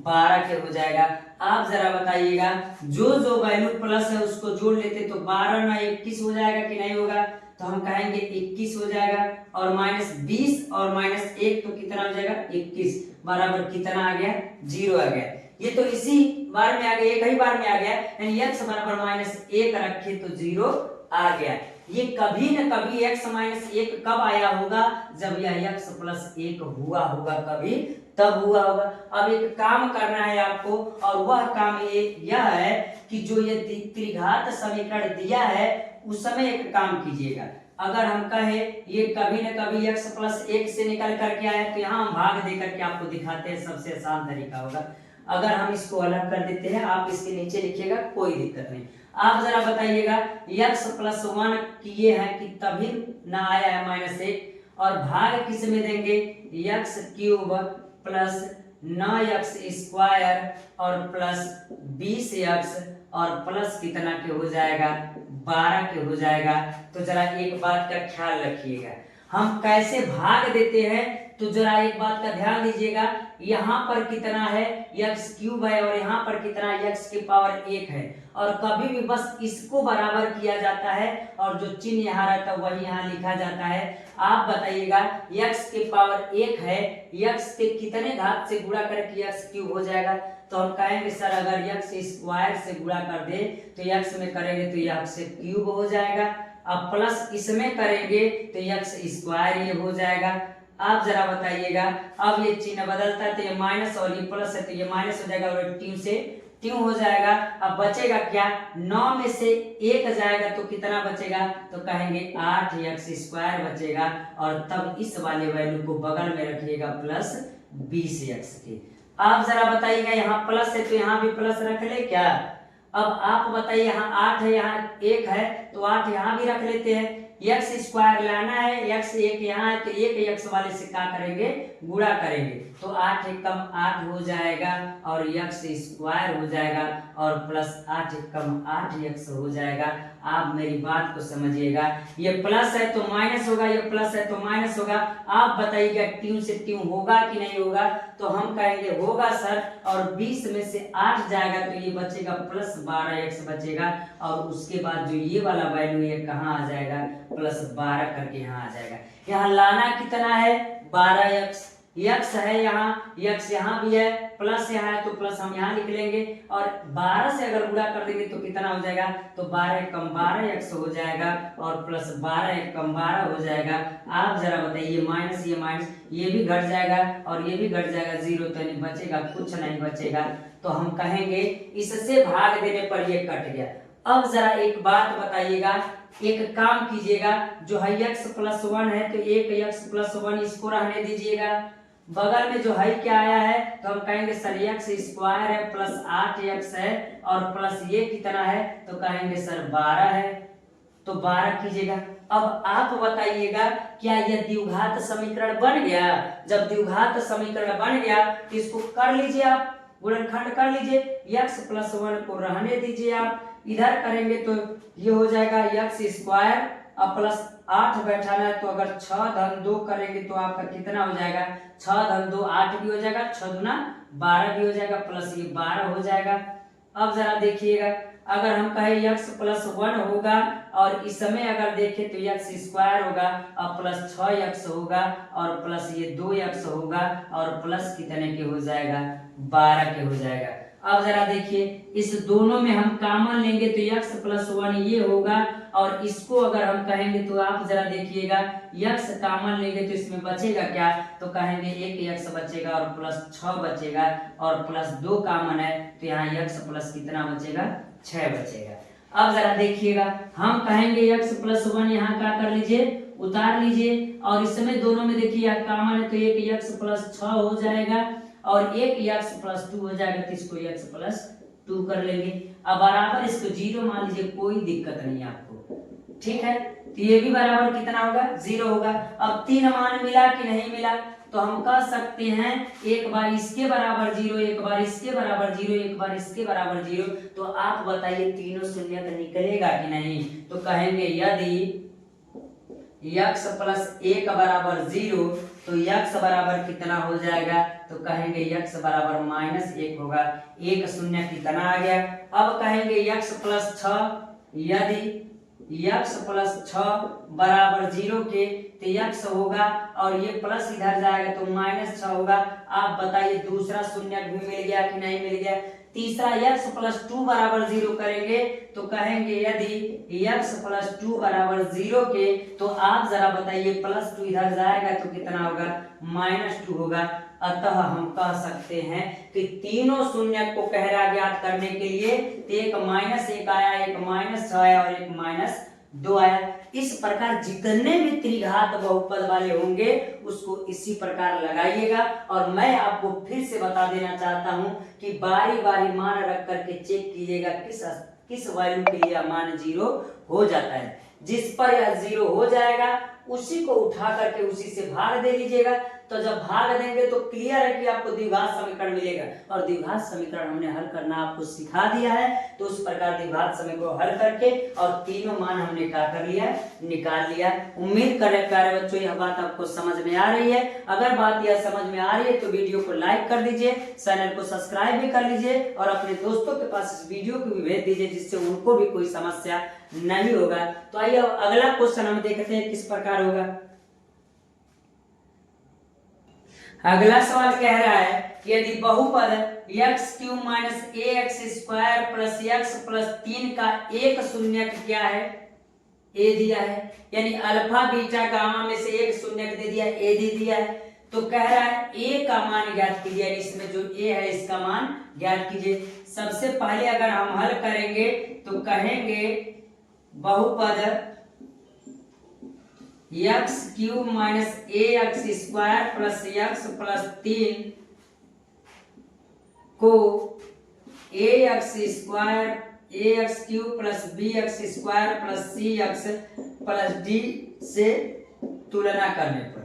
12 के हो जाएगा। आप जरा बताइएगा, जो जो वैल्यू प्लस है उसको जोड़ लेते तो 12 ना 21 हो जाएगा कि नहीं होगा। तो हम कहेंगे 21 हो जाएगा, और -20 और -1 तो कितना हो जाएगा, 21 बराबर कितना आ गया, 0 आ गया। ये तो इसी बार में आ गया, एक ही बार में आ गया, यानी x बराबर -1 रखे तो 0 आ गया। ये कभी न कभी x -1 कब आया होगा, जब यह x प्लस 1 हुआ होगा, कभी तब हुआ होगा। अब एक काम करना है आपको, और वह काम यह है कि जो ये त्रिघात समीकरण दिया है उस समय एक काम कीजिएगा। अगर हम कहे ये कभी न कभी x प्लस 1 से निकल करके आए, तो यहाँ हम भाग दे करके आपको दिखाते हैं, सबसे आसान तरीका होगा। अगर हम इसको अलग कर देते हैं, आप इसके नीचे लिखिएगा, कोई दिक्कत नहीं। आप जरा बताइएगा x प्लस 1 किए हैं कि तभी ना आया है -1, और भाग किस में देंगे, x cube plus 9x square और प्लस 20x और प्लस कितना के हो जाएगा, 12 के हो जाएगा। तो जरा एक बात का ख्याल रखिएगा, हम कैसे भाग देते हैं, तो जरा एक बात का ध्यान दीजिएगा, यहाँ पर कितना है, x क्यूब है, और यहाँ पर कितना है, x की पावर 1 है, और कभी भी बस इसको बराबर किया जाता है, और जो चिन्ह यहाँ रहता है वही यहाँ लिखा जाता है। आप बताइएगा x की पावर 1 है, x के कितने घात से गुणा करके x क्यूब हो जाएगा। तो हम कहेंगे सर अगर x स्क्वायर से गुणा कर दे तो x में करेंगे तो x क्यूब हो जाएगा, अब प्लस इसमें करेंगे तो x स्क्वायर ये हो जाएगा। आप जरा बताइएगा, अब ये चिन्ह बदलता है तो ये माइनस और ये प्लस है तो ये माइनस हो जाएगा, और ट्यू से ट्यू हो जाएगा। अब बचेगा क्या, 9 में से 1 जाएगा तो कितना बचेगा, तो कहेंगे 8x स्क्वायर बचेगा, और तब इस वाले वैल्यू को बगल में रखिएगा प्लस 20x के। आप जरा बताइएगा, यहाँ प्लस है तो यहाँ भी प्लस रख ले क्या। अब आप बताइए, यहाँ 8 है, यहाँ 1 है, तो 8 यहाँ भी रख लेते हैं। x स्क्वायर लाना है, x 1 यहाँ है तो 1 x वाले से क्या करेंगे, गुणा करेंगे, तो 8 कम 8 हो जाएगा, और x स्क्वायर हो जाएगा, और प्लस 8 कम 8x हो जाएगा। आप मेरी बात को समझिएगा। ये प्लस है तो माइनस होगा, ये प्लस है तो माइनस होगा। आप बताइएगा ट्यू से ट्यू होगा कि नहीं होगा? तो हम कहेंगे होगा सर, और 20 में से 8 जाएगा तो ये बचेगा प्लस 12x बचेगा, और उसके बाद जो ये वाला वैल्यू ये कहाँ आ जाएगा? प्लस 12 करके यहाँ आ जाएगा। यहाँ लाना कितना है? 12x, यक्स है यहाँ, यक्स यहाँ भी है, प्लस यहाँ है तो प्लस हम यहाँ लिख लेंगे, और 12 से अगर गुणा कर देंगे तो कितना हो जाएगा? तो 12 कम 12 यक्स हो जाएगा, और प्लस 12 कम 12 हो जाएगा। आप जरा बताइए, माइनस ये माइनस ये भी घट जाएगा और ये भी घट जाएगा, जीरो तो नहीं बचेगा, कुछ नहीं बचेगा। तो हम कहेंगे इससे भाग देने पर ये कट गया। अब जरा एक बात बताइएगा, एक काम कीजिएगा, जो है x प्लस 1 है तो एक x प्लस 1 इसको रहने दीजिएगा। बगल में जो है क्या आया है तो हम कहेंगे सर x स्क्वायर है प्लस 8x है, और प्लस ये कितना है तो कहेंगे सर 12 है, तो 12 कीजिएगा। अब आप बताइएगा क्या यह द्विघात समीकरण बन गया? जब द्विघात समीकरण बन गया तो इसको कर लीजिए, आप गुणनखंड कर लीजिए, x प्लस 1 को रहने दीजिए। आप इधर करेंगे तो ये हो जाएगा x स्क्वायर, अब प्लस 8 बैठाना है तो अगर 6 धन 2 करेंगे तो आपका कितना हो जाएगा? 6 धन 2 8 भी हो जाएगा, 6 दूना 12 भी हो जाएगा, प्लस ये 12 हो जाएगा। अब जरा देखिएगा, अगर हम कहें x प्लस 1 होगा और इस समय अगर देखें तो x स्क्वायर होगा, अब प्लस 6x होगा, और प्लस ये 2x होगा, और प्लस कितने के हो जाएगा? 12 के हो जाएगा। अब जरा देखिए, इस दोनों में हम कॉमन लेंगे तो x प्लस 1 ये होगा, और इसको अगर हम कहेंगे तो आप जरा देखिएगा, x कॉमन लेंगे तो इसमें बचेगा क्या? तो कहेंगे एक x बचेगा और प्लस 6 बचेगा, और प्लस 2 कॉमन है तो यहाँ x प्लस कितना बचेगा? 6 बचेगा। अब जरा देखिएगा, हम कहेंगे x प्लस 1 यहाँ क्या कर लीजिए? उतार लीजिए, और इसमें दोनों में देखिए कॉमन है तो एक x प्लस 6 हो जाएगा, और एक x प्लस 2 हो जाएगा, तो इसको x प्लस 2 कर लेंगे। अब बराबर इसको 0 मान लीजिए, कोई दिक्कत नहीं आपको, ठीक है? तो ये भी बराबर कितना होगा? 0 होगा। अब 3 मान मिला कि नहीं मिला? तो हम कह सकते हैं एक बार इसके बराबर 0, एक बार इसके बराबर 0, एक बार इसके बराबर 0। तो आप बताइए तीनों शून्य निकलेगा कि नहीं? तो कहेंगे यदि x प्लस 1 बराबर 0 तो x बराबर कितना हो जाएगा? तो कहेंगे x बराबर -1 होगा, एक शून्य कितना आ गया? अब कहेंगे x प्लस 6, यदि x प्लस 6 बराबर 0 के तो x होगा, और ये प्लस इधर जाएगा तो -6 होगा। आप बताइए दूसरा शून्य भी मिल गया कि नहीं मिल गया? तीसरा x प्लस 2 बराबर 0 करेंगे तो कहेंगे यदि x प्लस 2 बराबर 0 के, तो आप जरा बताइए प्लस 2 इधर जाएगा तो कितना होगा? -2 होगा। अतः हम कह सकते हैं कि तीनों शून्य को कहरा ज्ञात करने के लिए एक -1 आया, एक -6 आया, और एक -2 आया। इस प्रकार जितने भी त्रिघात बहुपद वाले होंगे उसको इसी प्रकार लगाइएगा। और मैं आपको फिर से बता देना चाहता हूं कि बारी बारी मान रख करके चेक कीजिएगा किस वैल्यू के लिए मान 0 हो जाता है। जिस पर यह 0 हो जाएगा उसी को उठा करके उसी से भाग दे लीजिएगा। तो जब भाग देंगे तो क्लियर है कि आपको द्विघात समीकरण मिलेगा, और द्विघात समीकरण हमने हल करना आपको सिखा दिया है। तो उस प्रकार द्विघात समीकरण को हल करके और तीनों मान हमने क्या कर लिया? निकाल लिया। उम्मीद करें प्यारे बच्चों यह बात आपको समझ में आ रही है। अगर बात यह समझ में आ रही है तो वीडियो को लाइक कर दीजिए, चैनल को सब्सक्राइब भी कर लीजिए, और अपने दोस्तों के पास इस वीडियो को भी भेज दीजिए जिससे उनको भी कोई समस्या नहीं होगा। तो आइए अगला क्वेश्चन हम देखते हैं किस प्रकार होगा। अगला सवाल कह रहा है कि यदि बहुपद x³ - ax² plus x plus 3 का एक शून्यक क्या है? a दिया है, यानी अल्फा बीटा गामा में से एक शून्यक दे दिया, a दे दिया है। तो कह रहा है a का मान ज्ञात कीजिए, इसमें जो a है इसका मान ज्ञात कीजिए। सबसे पहले अगर हम हल करेंगे तो कहेंगे बहुपद x³ - ax² plus x plus 3 को ax² ax³ plus bx² plus cx plus d से तुलना करने पर,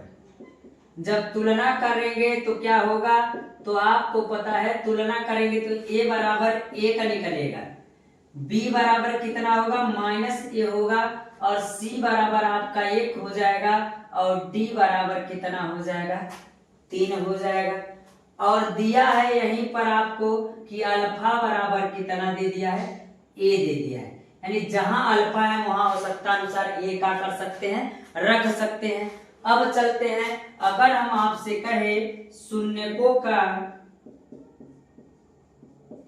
जब तुलना करेंगे तो क्या होगा? तो आपको पता है तुलना करेंगे तो a बराबर 1 निकलेगा। बी बराबर कितना होगा माइनस ए होगा, और सी बराबर आपका 1 हो जाएगा, और डी बराबर कितना हो जाएगा 3 हो जाएगा। और दिया है यहीं पर आपको कि अल्फा बराबर कितना दे दिया है, ए दे दिया है, यानी जहां अल्फा है वहां आवश्यकता अनुसार ए का कर सकते हैं, रख सकते हैं। अब चलते हैं, अगर हम आपसे कहें शून्यकों का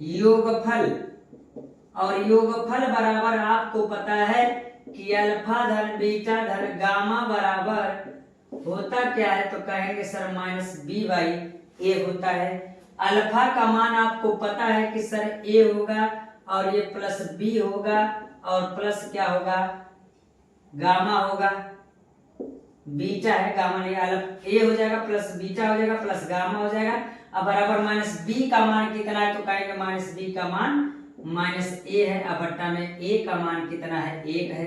योगफल, और योगफल बराबर आपको पता है कि अल्फा धन बीटा धन गामा बराबर होता क्या है, तो कहेंगे सर माइनस बी बाई ए होता है। अल्फा का मान आपको पता है कि सर ए होगा, और ये प्लस बी होगा, और प्लस क्या होगा गामा होगा, बीटा है गामा नहीं, अल्फा ए हो जाएगा प्लस बीटा हो जाएगा प्लस गामा हो जाएगा। अब बराबर माइनस बी का मान कितना है, तो कहेंगे माइनस बी का मान माइनस ए है, अब बट्टा में ए का मान कितना है 1 है।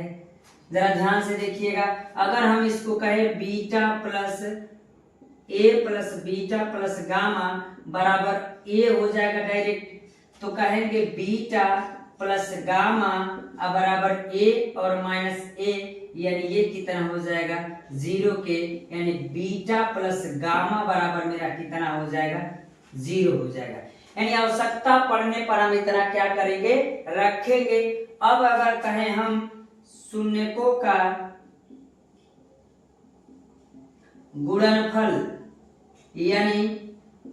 जरा ध्यान से देखिएगा, अगर हम इसको कहें बीटा प्लस ए प्लस बीटा प्लस गामा बराबर ए हो जाएगा डायरेक्ट, तो कहेंगे बीटा प्लस गामा अब बराबर ए और माइनस ए, यानी ये कितना हो जाएगा 0 के, यानी बीटा प्लस गामा बराबर मेरा कितना हो जाएगा 0 हो जाएगा। यानी आवश्यकता पड़ने पर हम इतना क्या करेंगे रखेंगे। अब अगर कहें हम शून्यकों का गुणनफल, यानी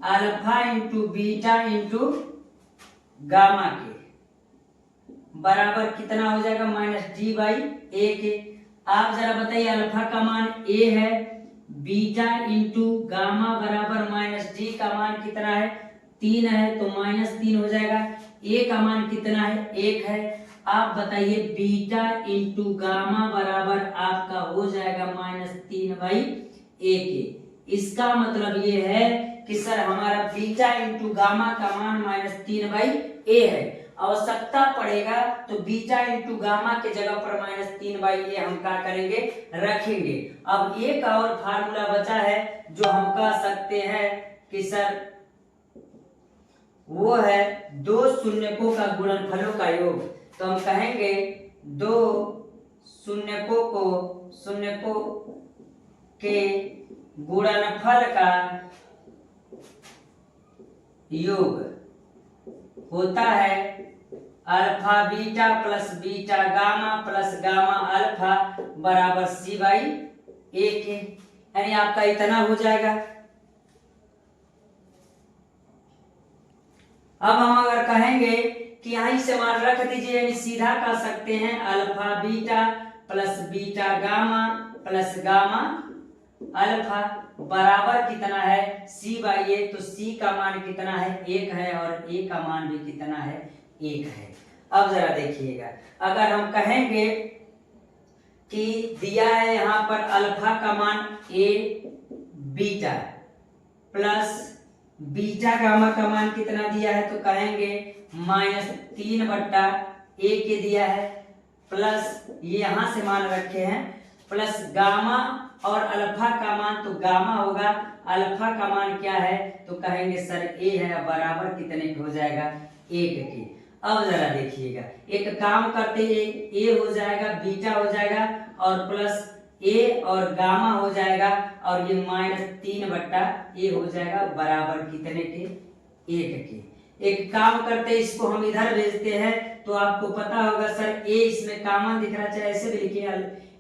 alpha into beta into gamma के बराबर कितना हो जाएगा माइनस डी बाई ए के। आप जरा बताइए, अल्फा का मान ए है, बीटा इंटू गामा बराबर माइनस डी का मान कितना है 3 है, तो माइनस 3 हो जाएगा। ए का मान कितना है 1 है। आप बताइए बीटा इंटू गामा बराबर आपका हो जाएगा माइनस 3 बाई ए के। इसका मतलब ये है कि सर हमारा बीटा इंटू गामा का मान माइनस 3 बाई ए है। आवश्यकता पड़ेगा तो बीटा इंटू गामा के जगह पर माइनस 3 बाई ए हम क्या करेंगे रखेंगे। अब एक और फार्मूला बचा है जो हम कह सकते हैं कि सर वो है दो शून्यकों का गुणनफलों का योग। तो हम कहेंगे दो शून्यकों के गुणनफल का योग होता है alpha beta plus beta gamma plus gamma alpha बराबर सी बाई ए के, यानी आपका इतना हो जाएगा। अब हम अगर कहेंगे कि यहीं से मान रख दीजिए, यानी सीधा कह सकते हैं alpha beta plus beta gamma plus gamma alpha बराबर कितना है सी बाई ए, तो सी का मान कितना है 1 है और ए का मान भी कितना है 1 है। अब जरा देखिएगा, अगर हम कहेंगे कि दिया है यहाँ पर अल्फा का मान ए बीटा प्लस बीटा गामा का मान कितना दिया है, तो कहेंगे माइनस 3 बट्टा ए के दिया है, प्लस ये यहां से मान रखे हैं प्लस गामा और अल्फा का मान तो गामा होगा, अल्फा का मान क्या है तो कहेंगे सर ए है, बराबर कितने हो जाएगा 1 के। अब जरा देखिएगा, एक काम करते हैं, ए हो जाएगा बीटा हो जाएगा और प्लस ए और गामा हो जाएगा और ये माइनस 3 बट्टा ए हो जाएगा बराबर कितने के 1 के। एक काम करते हैं, इसको हम इधर भेजते हैं तो आपको पता होगा सर ए इसमें कॉमन दिख रहा, चाहे ऐसे भी लिखिए,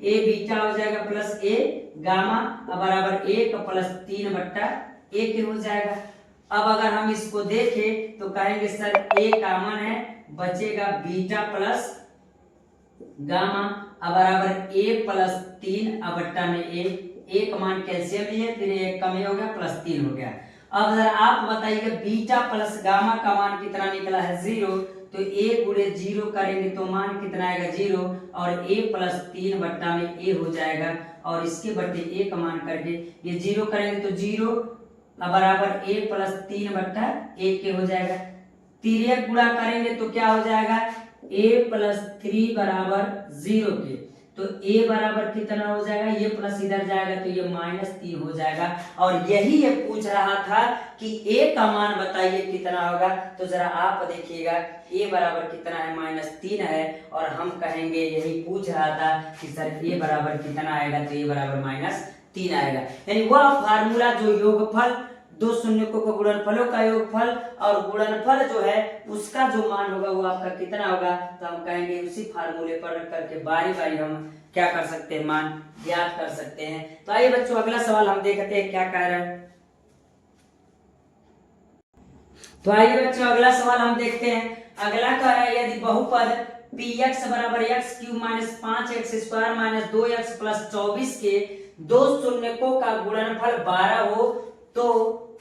ए बीटा हो जाएगा प्लस ए गामा बराबर 1 प्लस 3 बट्टा ए के हो जाएगा। अब अगर हम इसको देखें तो कहेंगे सर ए कॉमन है, बचेगा बीटा प्लस गामा बराबर ए प्लस 3 बट्टा में ए, एक मान कैल्शियम लिए फिर एक कम हो गया प्लस 3 हो गया। अब जरा आप बताइए बीटा प्लस गामा का मान कितना निकला है 0, तो ए गुणे 0 करेंगे तो मान कितना आएगा 0 और ए प्लस 3 बट्टा में ए हो जाएगा और इसके बट्टे ए का मान करके ये 0 करेंगे तो 0 बराबर ए प्लस 3 बट्टा ए के हो जाएगा। तिर्यक गुणा करेंगे तो क्या हो जाएगा a प्लस 3 बराबर 0 के। तो a बराबर कितना हो जाएगा, ये प्लस इधर जाएगा तो ये -3 हो जाएगा। और यही ये पूछ रहा था कि a का मान बताइए कितना होगा। तो जरा आप देखिएगा a बराबर कितना है, -3 है, और हम कहेंगे यही पूछ रहा था कि सर a बराबर कितना आएगा, तो a बराबर -3 आएगा। यानी वह फार्मूला जो योगफल दो शून्यकों का गुणनफलों का योगफल और गुणनफल जो है उसका जो मान होगा वो आपका कितना होगा, तो हम कहेंगे उसी फार्मूले पर रख करके बारी बारी हम क्या कर सकते हैं, मान ज्ञात कर सकते हैं। तो आइए बच्चों अगला सवाल हम देखते हैं क्या कह रहे हैं। तो आइए बच्चों अगला सवाल हम देखते हैं। अगला कह रहा है यदि बहुपद px बराबर x³ - 5x² - 2x + 24 के दो शून्यकों का गुणनफल 12 हो तो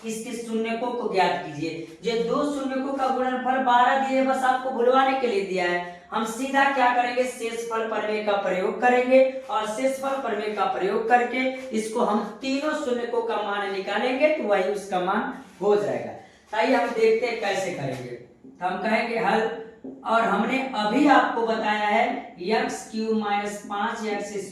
इसके शून्यकों को ज्ञात कीजिए। जो दो शून्यकों का गुणनफल 12 दिए, बस आपको भुलवाने के लिए दिया है। हम सीधा क्या करेंगे, शेषफल प्रमेय का प्रयोग करेंगे और शेषफल प्रमेय का प्रयोग करके इसको हम तीनों शून्यकों का मान निकालेंगे तो वही उसका मान हो जाएगा। आइए हम देखते हैं कैसे करेंगे। तो हम कहेंगे हल, और हमने अभी आपको बताया है x³ - 5x²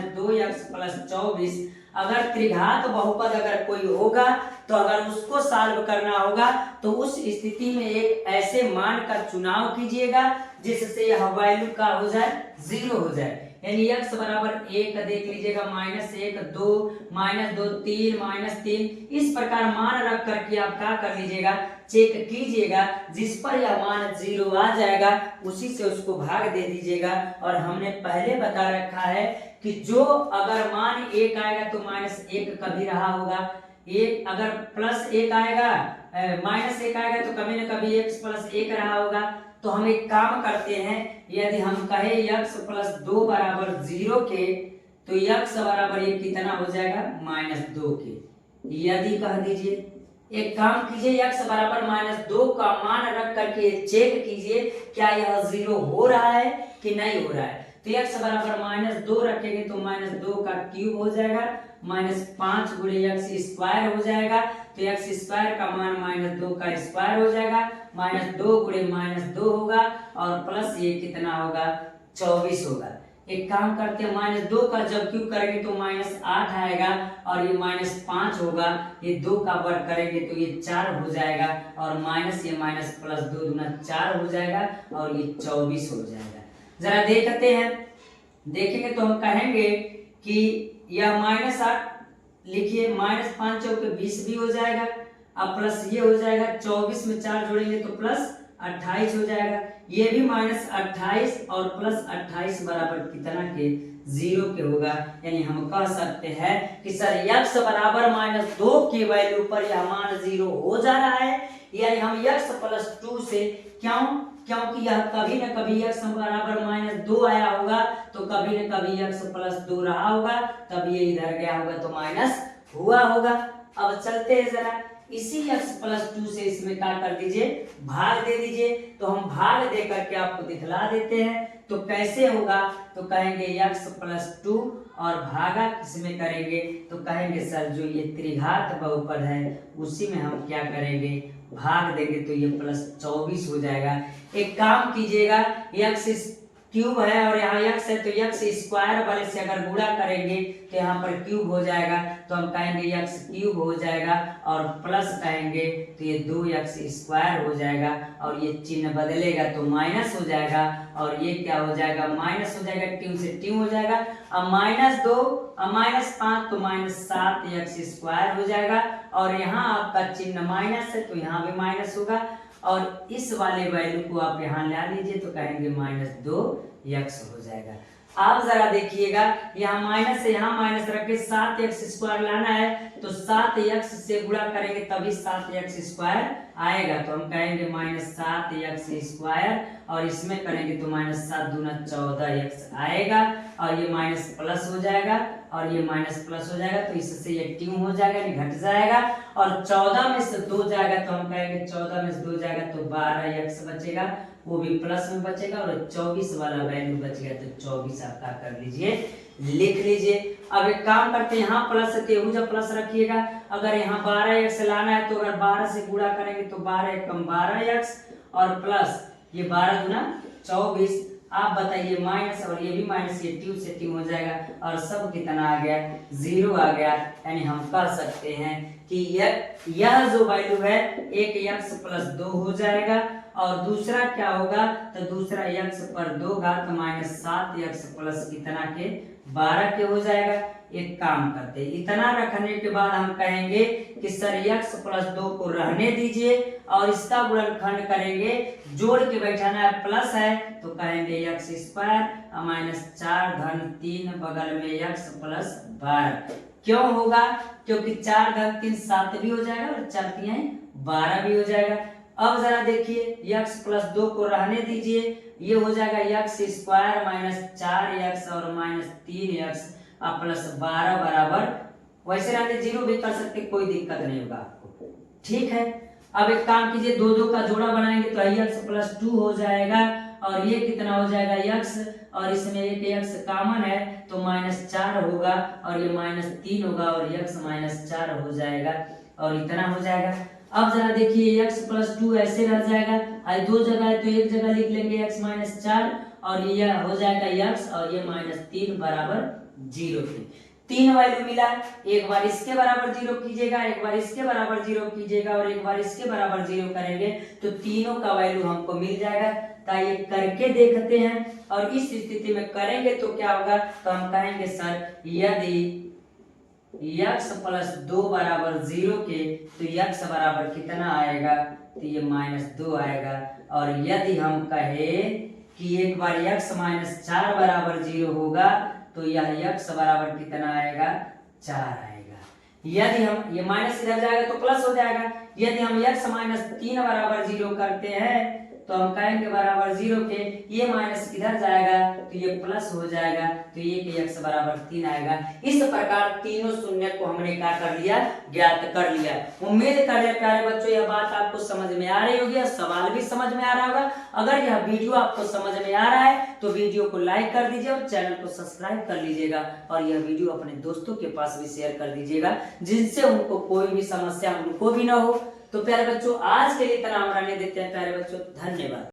- 2x + 24। अगर त्रिघात बहुपद अगर कोई होगा तो अगर उसको सॉल्व करना होगा तो उस स्थिति में एक ऐसे मान का चुनाव कीजिएगा जिससे यह वैल्यू का हो जाए 0 हो जाए। यानी x बराबर 1 देख लीजिएगा, -1 2 -2 3 -3 इस प्रकार मान रख करके आप क्या कर लीजिएगा, चेक कीजिएगा। जिस पर यह मान 0 आ जाएगा उसी से उसको भाग दे दीजिएगा। और हमने पहले बता रखा है कि जो अगर मान 1 आएगा तो -1 कभी रहा होगा, एक अगर +1 आएगा -1 आएगा तो कभी न कभी x + 1 रहा होगा। तो हम एक काम करते हैं, यदि हम कहे x + 2 बराबर 0 के तो x बराबर ये कितना हो जाएगा, -2 के। यदि कह दीजिए, एक काम कीजिए, x बराबर -2 का मान रख करके चेक कीजिए क्या यह 0 हो रहा है कि नहीं हो रहा है। तो x बराबर -2 रखेंगे तो -2 का क्यूब हो जाएगा, -5 × x² हो जाएगा। तो x² का मान -2 का स्क्वायर हो जाएगा, -2 × -2 होगा और प्लस ये कितना होगा, 24 होगा। एक काम करते हैं, -2 का जब क्यूब करेंगे तो -8 आएगा और ये -5 होगा, ये 2 का वर्ग करेंगे तो ये 4 हो जाएगा और माइनस ये माइनस प्लस 2 दूना 4 हो जाएगा और ये 24 हो जाएगा। जरा देखते हैं, देखेंगे तो हम कहेंगे कि यह -8 लिखिए, -5 × 20 भी हो जाएगा, अब प्लस ये हो जाएगा, 24 में 4 जोड़ेंगे तो प्लस 28 हो जाएगा। ये भी -28 और प्लस 28 बराबर कितना के, 0 के होगा। यानी हम कह सकते हैं कि सर x बराबर -2 के वैल्यू पर यह मान 0 हो जा रहा है। यानी हम x + 2 से, क्योंकि यह कभी न कभी x बराबर -2 आया होगा तो कभी न कभी x + 2 रहा होगा, तब ये इधर गया होगा तो माइनस हुआ होगा। अब चलते हैं जरा, इसी x + 2 से इसमें क्या कर दीजिए, भाग दे दीजिए। तो हम भाग दे करके आपको दिखला देते हैं। तो कैसे होगा, तो कहेंगे x + 2 और भागा किसमें करेंगे, तो कहेंगे सर जो ये त्रिघात बहुपद है उसी में हम क्या करेंगे, भाग देंगे तो ये +24 हो जाएगा। एक काम कीजिएगा, x³ है और यहाँ x है तो x² वाले से अगर गुणा करेंगे तो यहाँ पर क्यूब हो जाएगा, तो हम कहेंगे x³ हो जाएगा और प्लस कहेंगे तो ये 2x² हो जाएगा और ये चिन्ह बदलेगा तो माइनस हो जाएगा और ये क्या हो जाएगा, माइनस हो जाएगा, ट्यू से ट्यू हो जाएगा। अब -2 अब -5 तो -7x² हो जाएगा और यहाँ आपका चिन्ह माइनस है तो यहाँ भी माइनस होगा और इस वाले वैल्यू को आप यहाँ ला लीजिए तो कहेंगे -2x हो जाएगा। आप जरा देखिएगा, यहाँ माइनस है, यहाँ माइनस रख के 7x² लाना है तो 7x से गुणा करेंगे तभी 7x² आएगा। तो हम कहेंगे -7x² और इसमें करेंगे तो -7 दूना 14x आएगा और ये माइनस प्लस हो जाएगा और ये माइनस प्लस हो जाएगा तो इससे ये ट्यू हो जाएगा, ये घट जाएगा और 14 में से 2 जाएगा तो हम कहेंगे 14 में से 2 जाएगा तो 12x बचेगा, वो भी प्लस में बचेगा और 24 वाला वैल्यू बचेगा तो 24 आप क्या कर लीजिए, लिख लीजिए। अब एक काम करते हैं, यहाँ प्लस है तो जब प्लस रखिएगा, अगर यहाँ 12x लाना है तो अगर 12 से गुणा करेंगे तो 12 × 12x और प्लस ये 12 दूना 24 आप बताइए माइनस और ये भी माइनस, ये ट्यू से ट्यू हो जाएगा और सब कितना आ गया 0 आ गया। यानी हम कह सकते हैं कि यह जो वैल्यू है एक x प्लस 2 हो जाएगा और दूसरा क्या होगा, तो दूसरा x पर 2 घात माइनस 7x प्लस कितना के 12 के हो जाएगा। एक काम करते हैं, इतना रखने के बाद हम कहेंगे कि सर x प्लस 2 को रहने दीजिए और इसका गुणनखंड करेंगे, जोड़ के बैठाना है, प्लस है तो कहेंगे x स्क्वायर माइनस 4 धन 3 बगल में x प्लस 12। क्यों होगा, क्योंकि 4 धन 3 7 भी हो जाएगा और 4 3 12 भी हो जाएगा। अब जरा देखिए x प्लस 2 को रहने दीजिए, ये हो जाएगा x स्क्वायर माइनस 4x और माइनस 3x प्लस 12 बराबर, वैसे रहने 0 भी कर सकते, कोई दिक्कत नहीं होगा आपको, ठीक है। अब एक काम कीजिए, 2 2 का जोड़ा बनाएंगे तो x प्लस 2 हो जाएगा और ये कितना हो जाएगा x और इसमें एक x कॉमन है तो माइनस 4 होगा और ये माइनस 3 होगा और x माइनस 4 हो जाएगा और इतना हो जाएगा। अब जरा देखिए x प्लस 2 ऐसे रह जाएगा, आज 2 जगह है तो एक जगह लिख लेंगे x माइनस 4 और ये हो जाएगा x और ये माइनस 3 बराबर 0 के। 3 वैल्यू मिला, एक बार इसके बराबर 0 कीजिएगा, एक बार इसके बराबर 0 कीजिएगा और एक बार इसके बराबर 0 करेंगे तो तीनों का वैल्यू हमको मिल जाएगा। तो ये करके देखते हैं और इस स्थिति में करेंगे तो क्या होगा, तो हम कहेंगे सर यदि x प्लस 2 बराबर 0 के तो x बराबर कितना आएगा, तो ये माइनस 2 आएगा। और यदि हम कहें कि एक बार x माइनस 4 बराबर 0 होगा तो यह x बराबर कितना आएगा 4 आएगा। यदि हम ये माइनस इधर जाएगा तो प्लस हो जाएगा। यदि हम x माइनस 3 बराबर 0 करते हैं तो हम कहेंगे बराबर 0 के, ये माइनस इधर जाएगा तो ये प्लस हो जाएगा तो ये कि x बराबर 3 आएगा। इस प्रकार तीनों शून्य को हमने क्या कर लिया, ज्ञात कर लिया। उम्मीद करें प्यारे बच्चों यह बात आपको समझ में आ रही होगी, सवाल भी समझ में आ रहा होगा। अगर यह वीडियो आपको समझ में आ रहा है तो वीडियो को लाइक कर दीजिए और चैनल को सब्सक्राइब कर लीजिएगा और यह वीडियो अपने दोस्तों के पास भी शेयर कर दीजिएगा जिनसे उनको कोई भी समस्या उनको भी ना हो। तो प्यारे बच्चों आज के लिए इतना हम रहने देते हैं प्यारे बच्चों, धन्यवाद।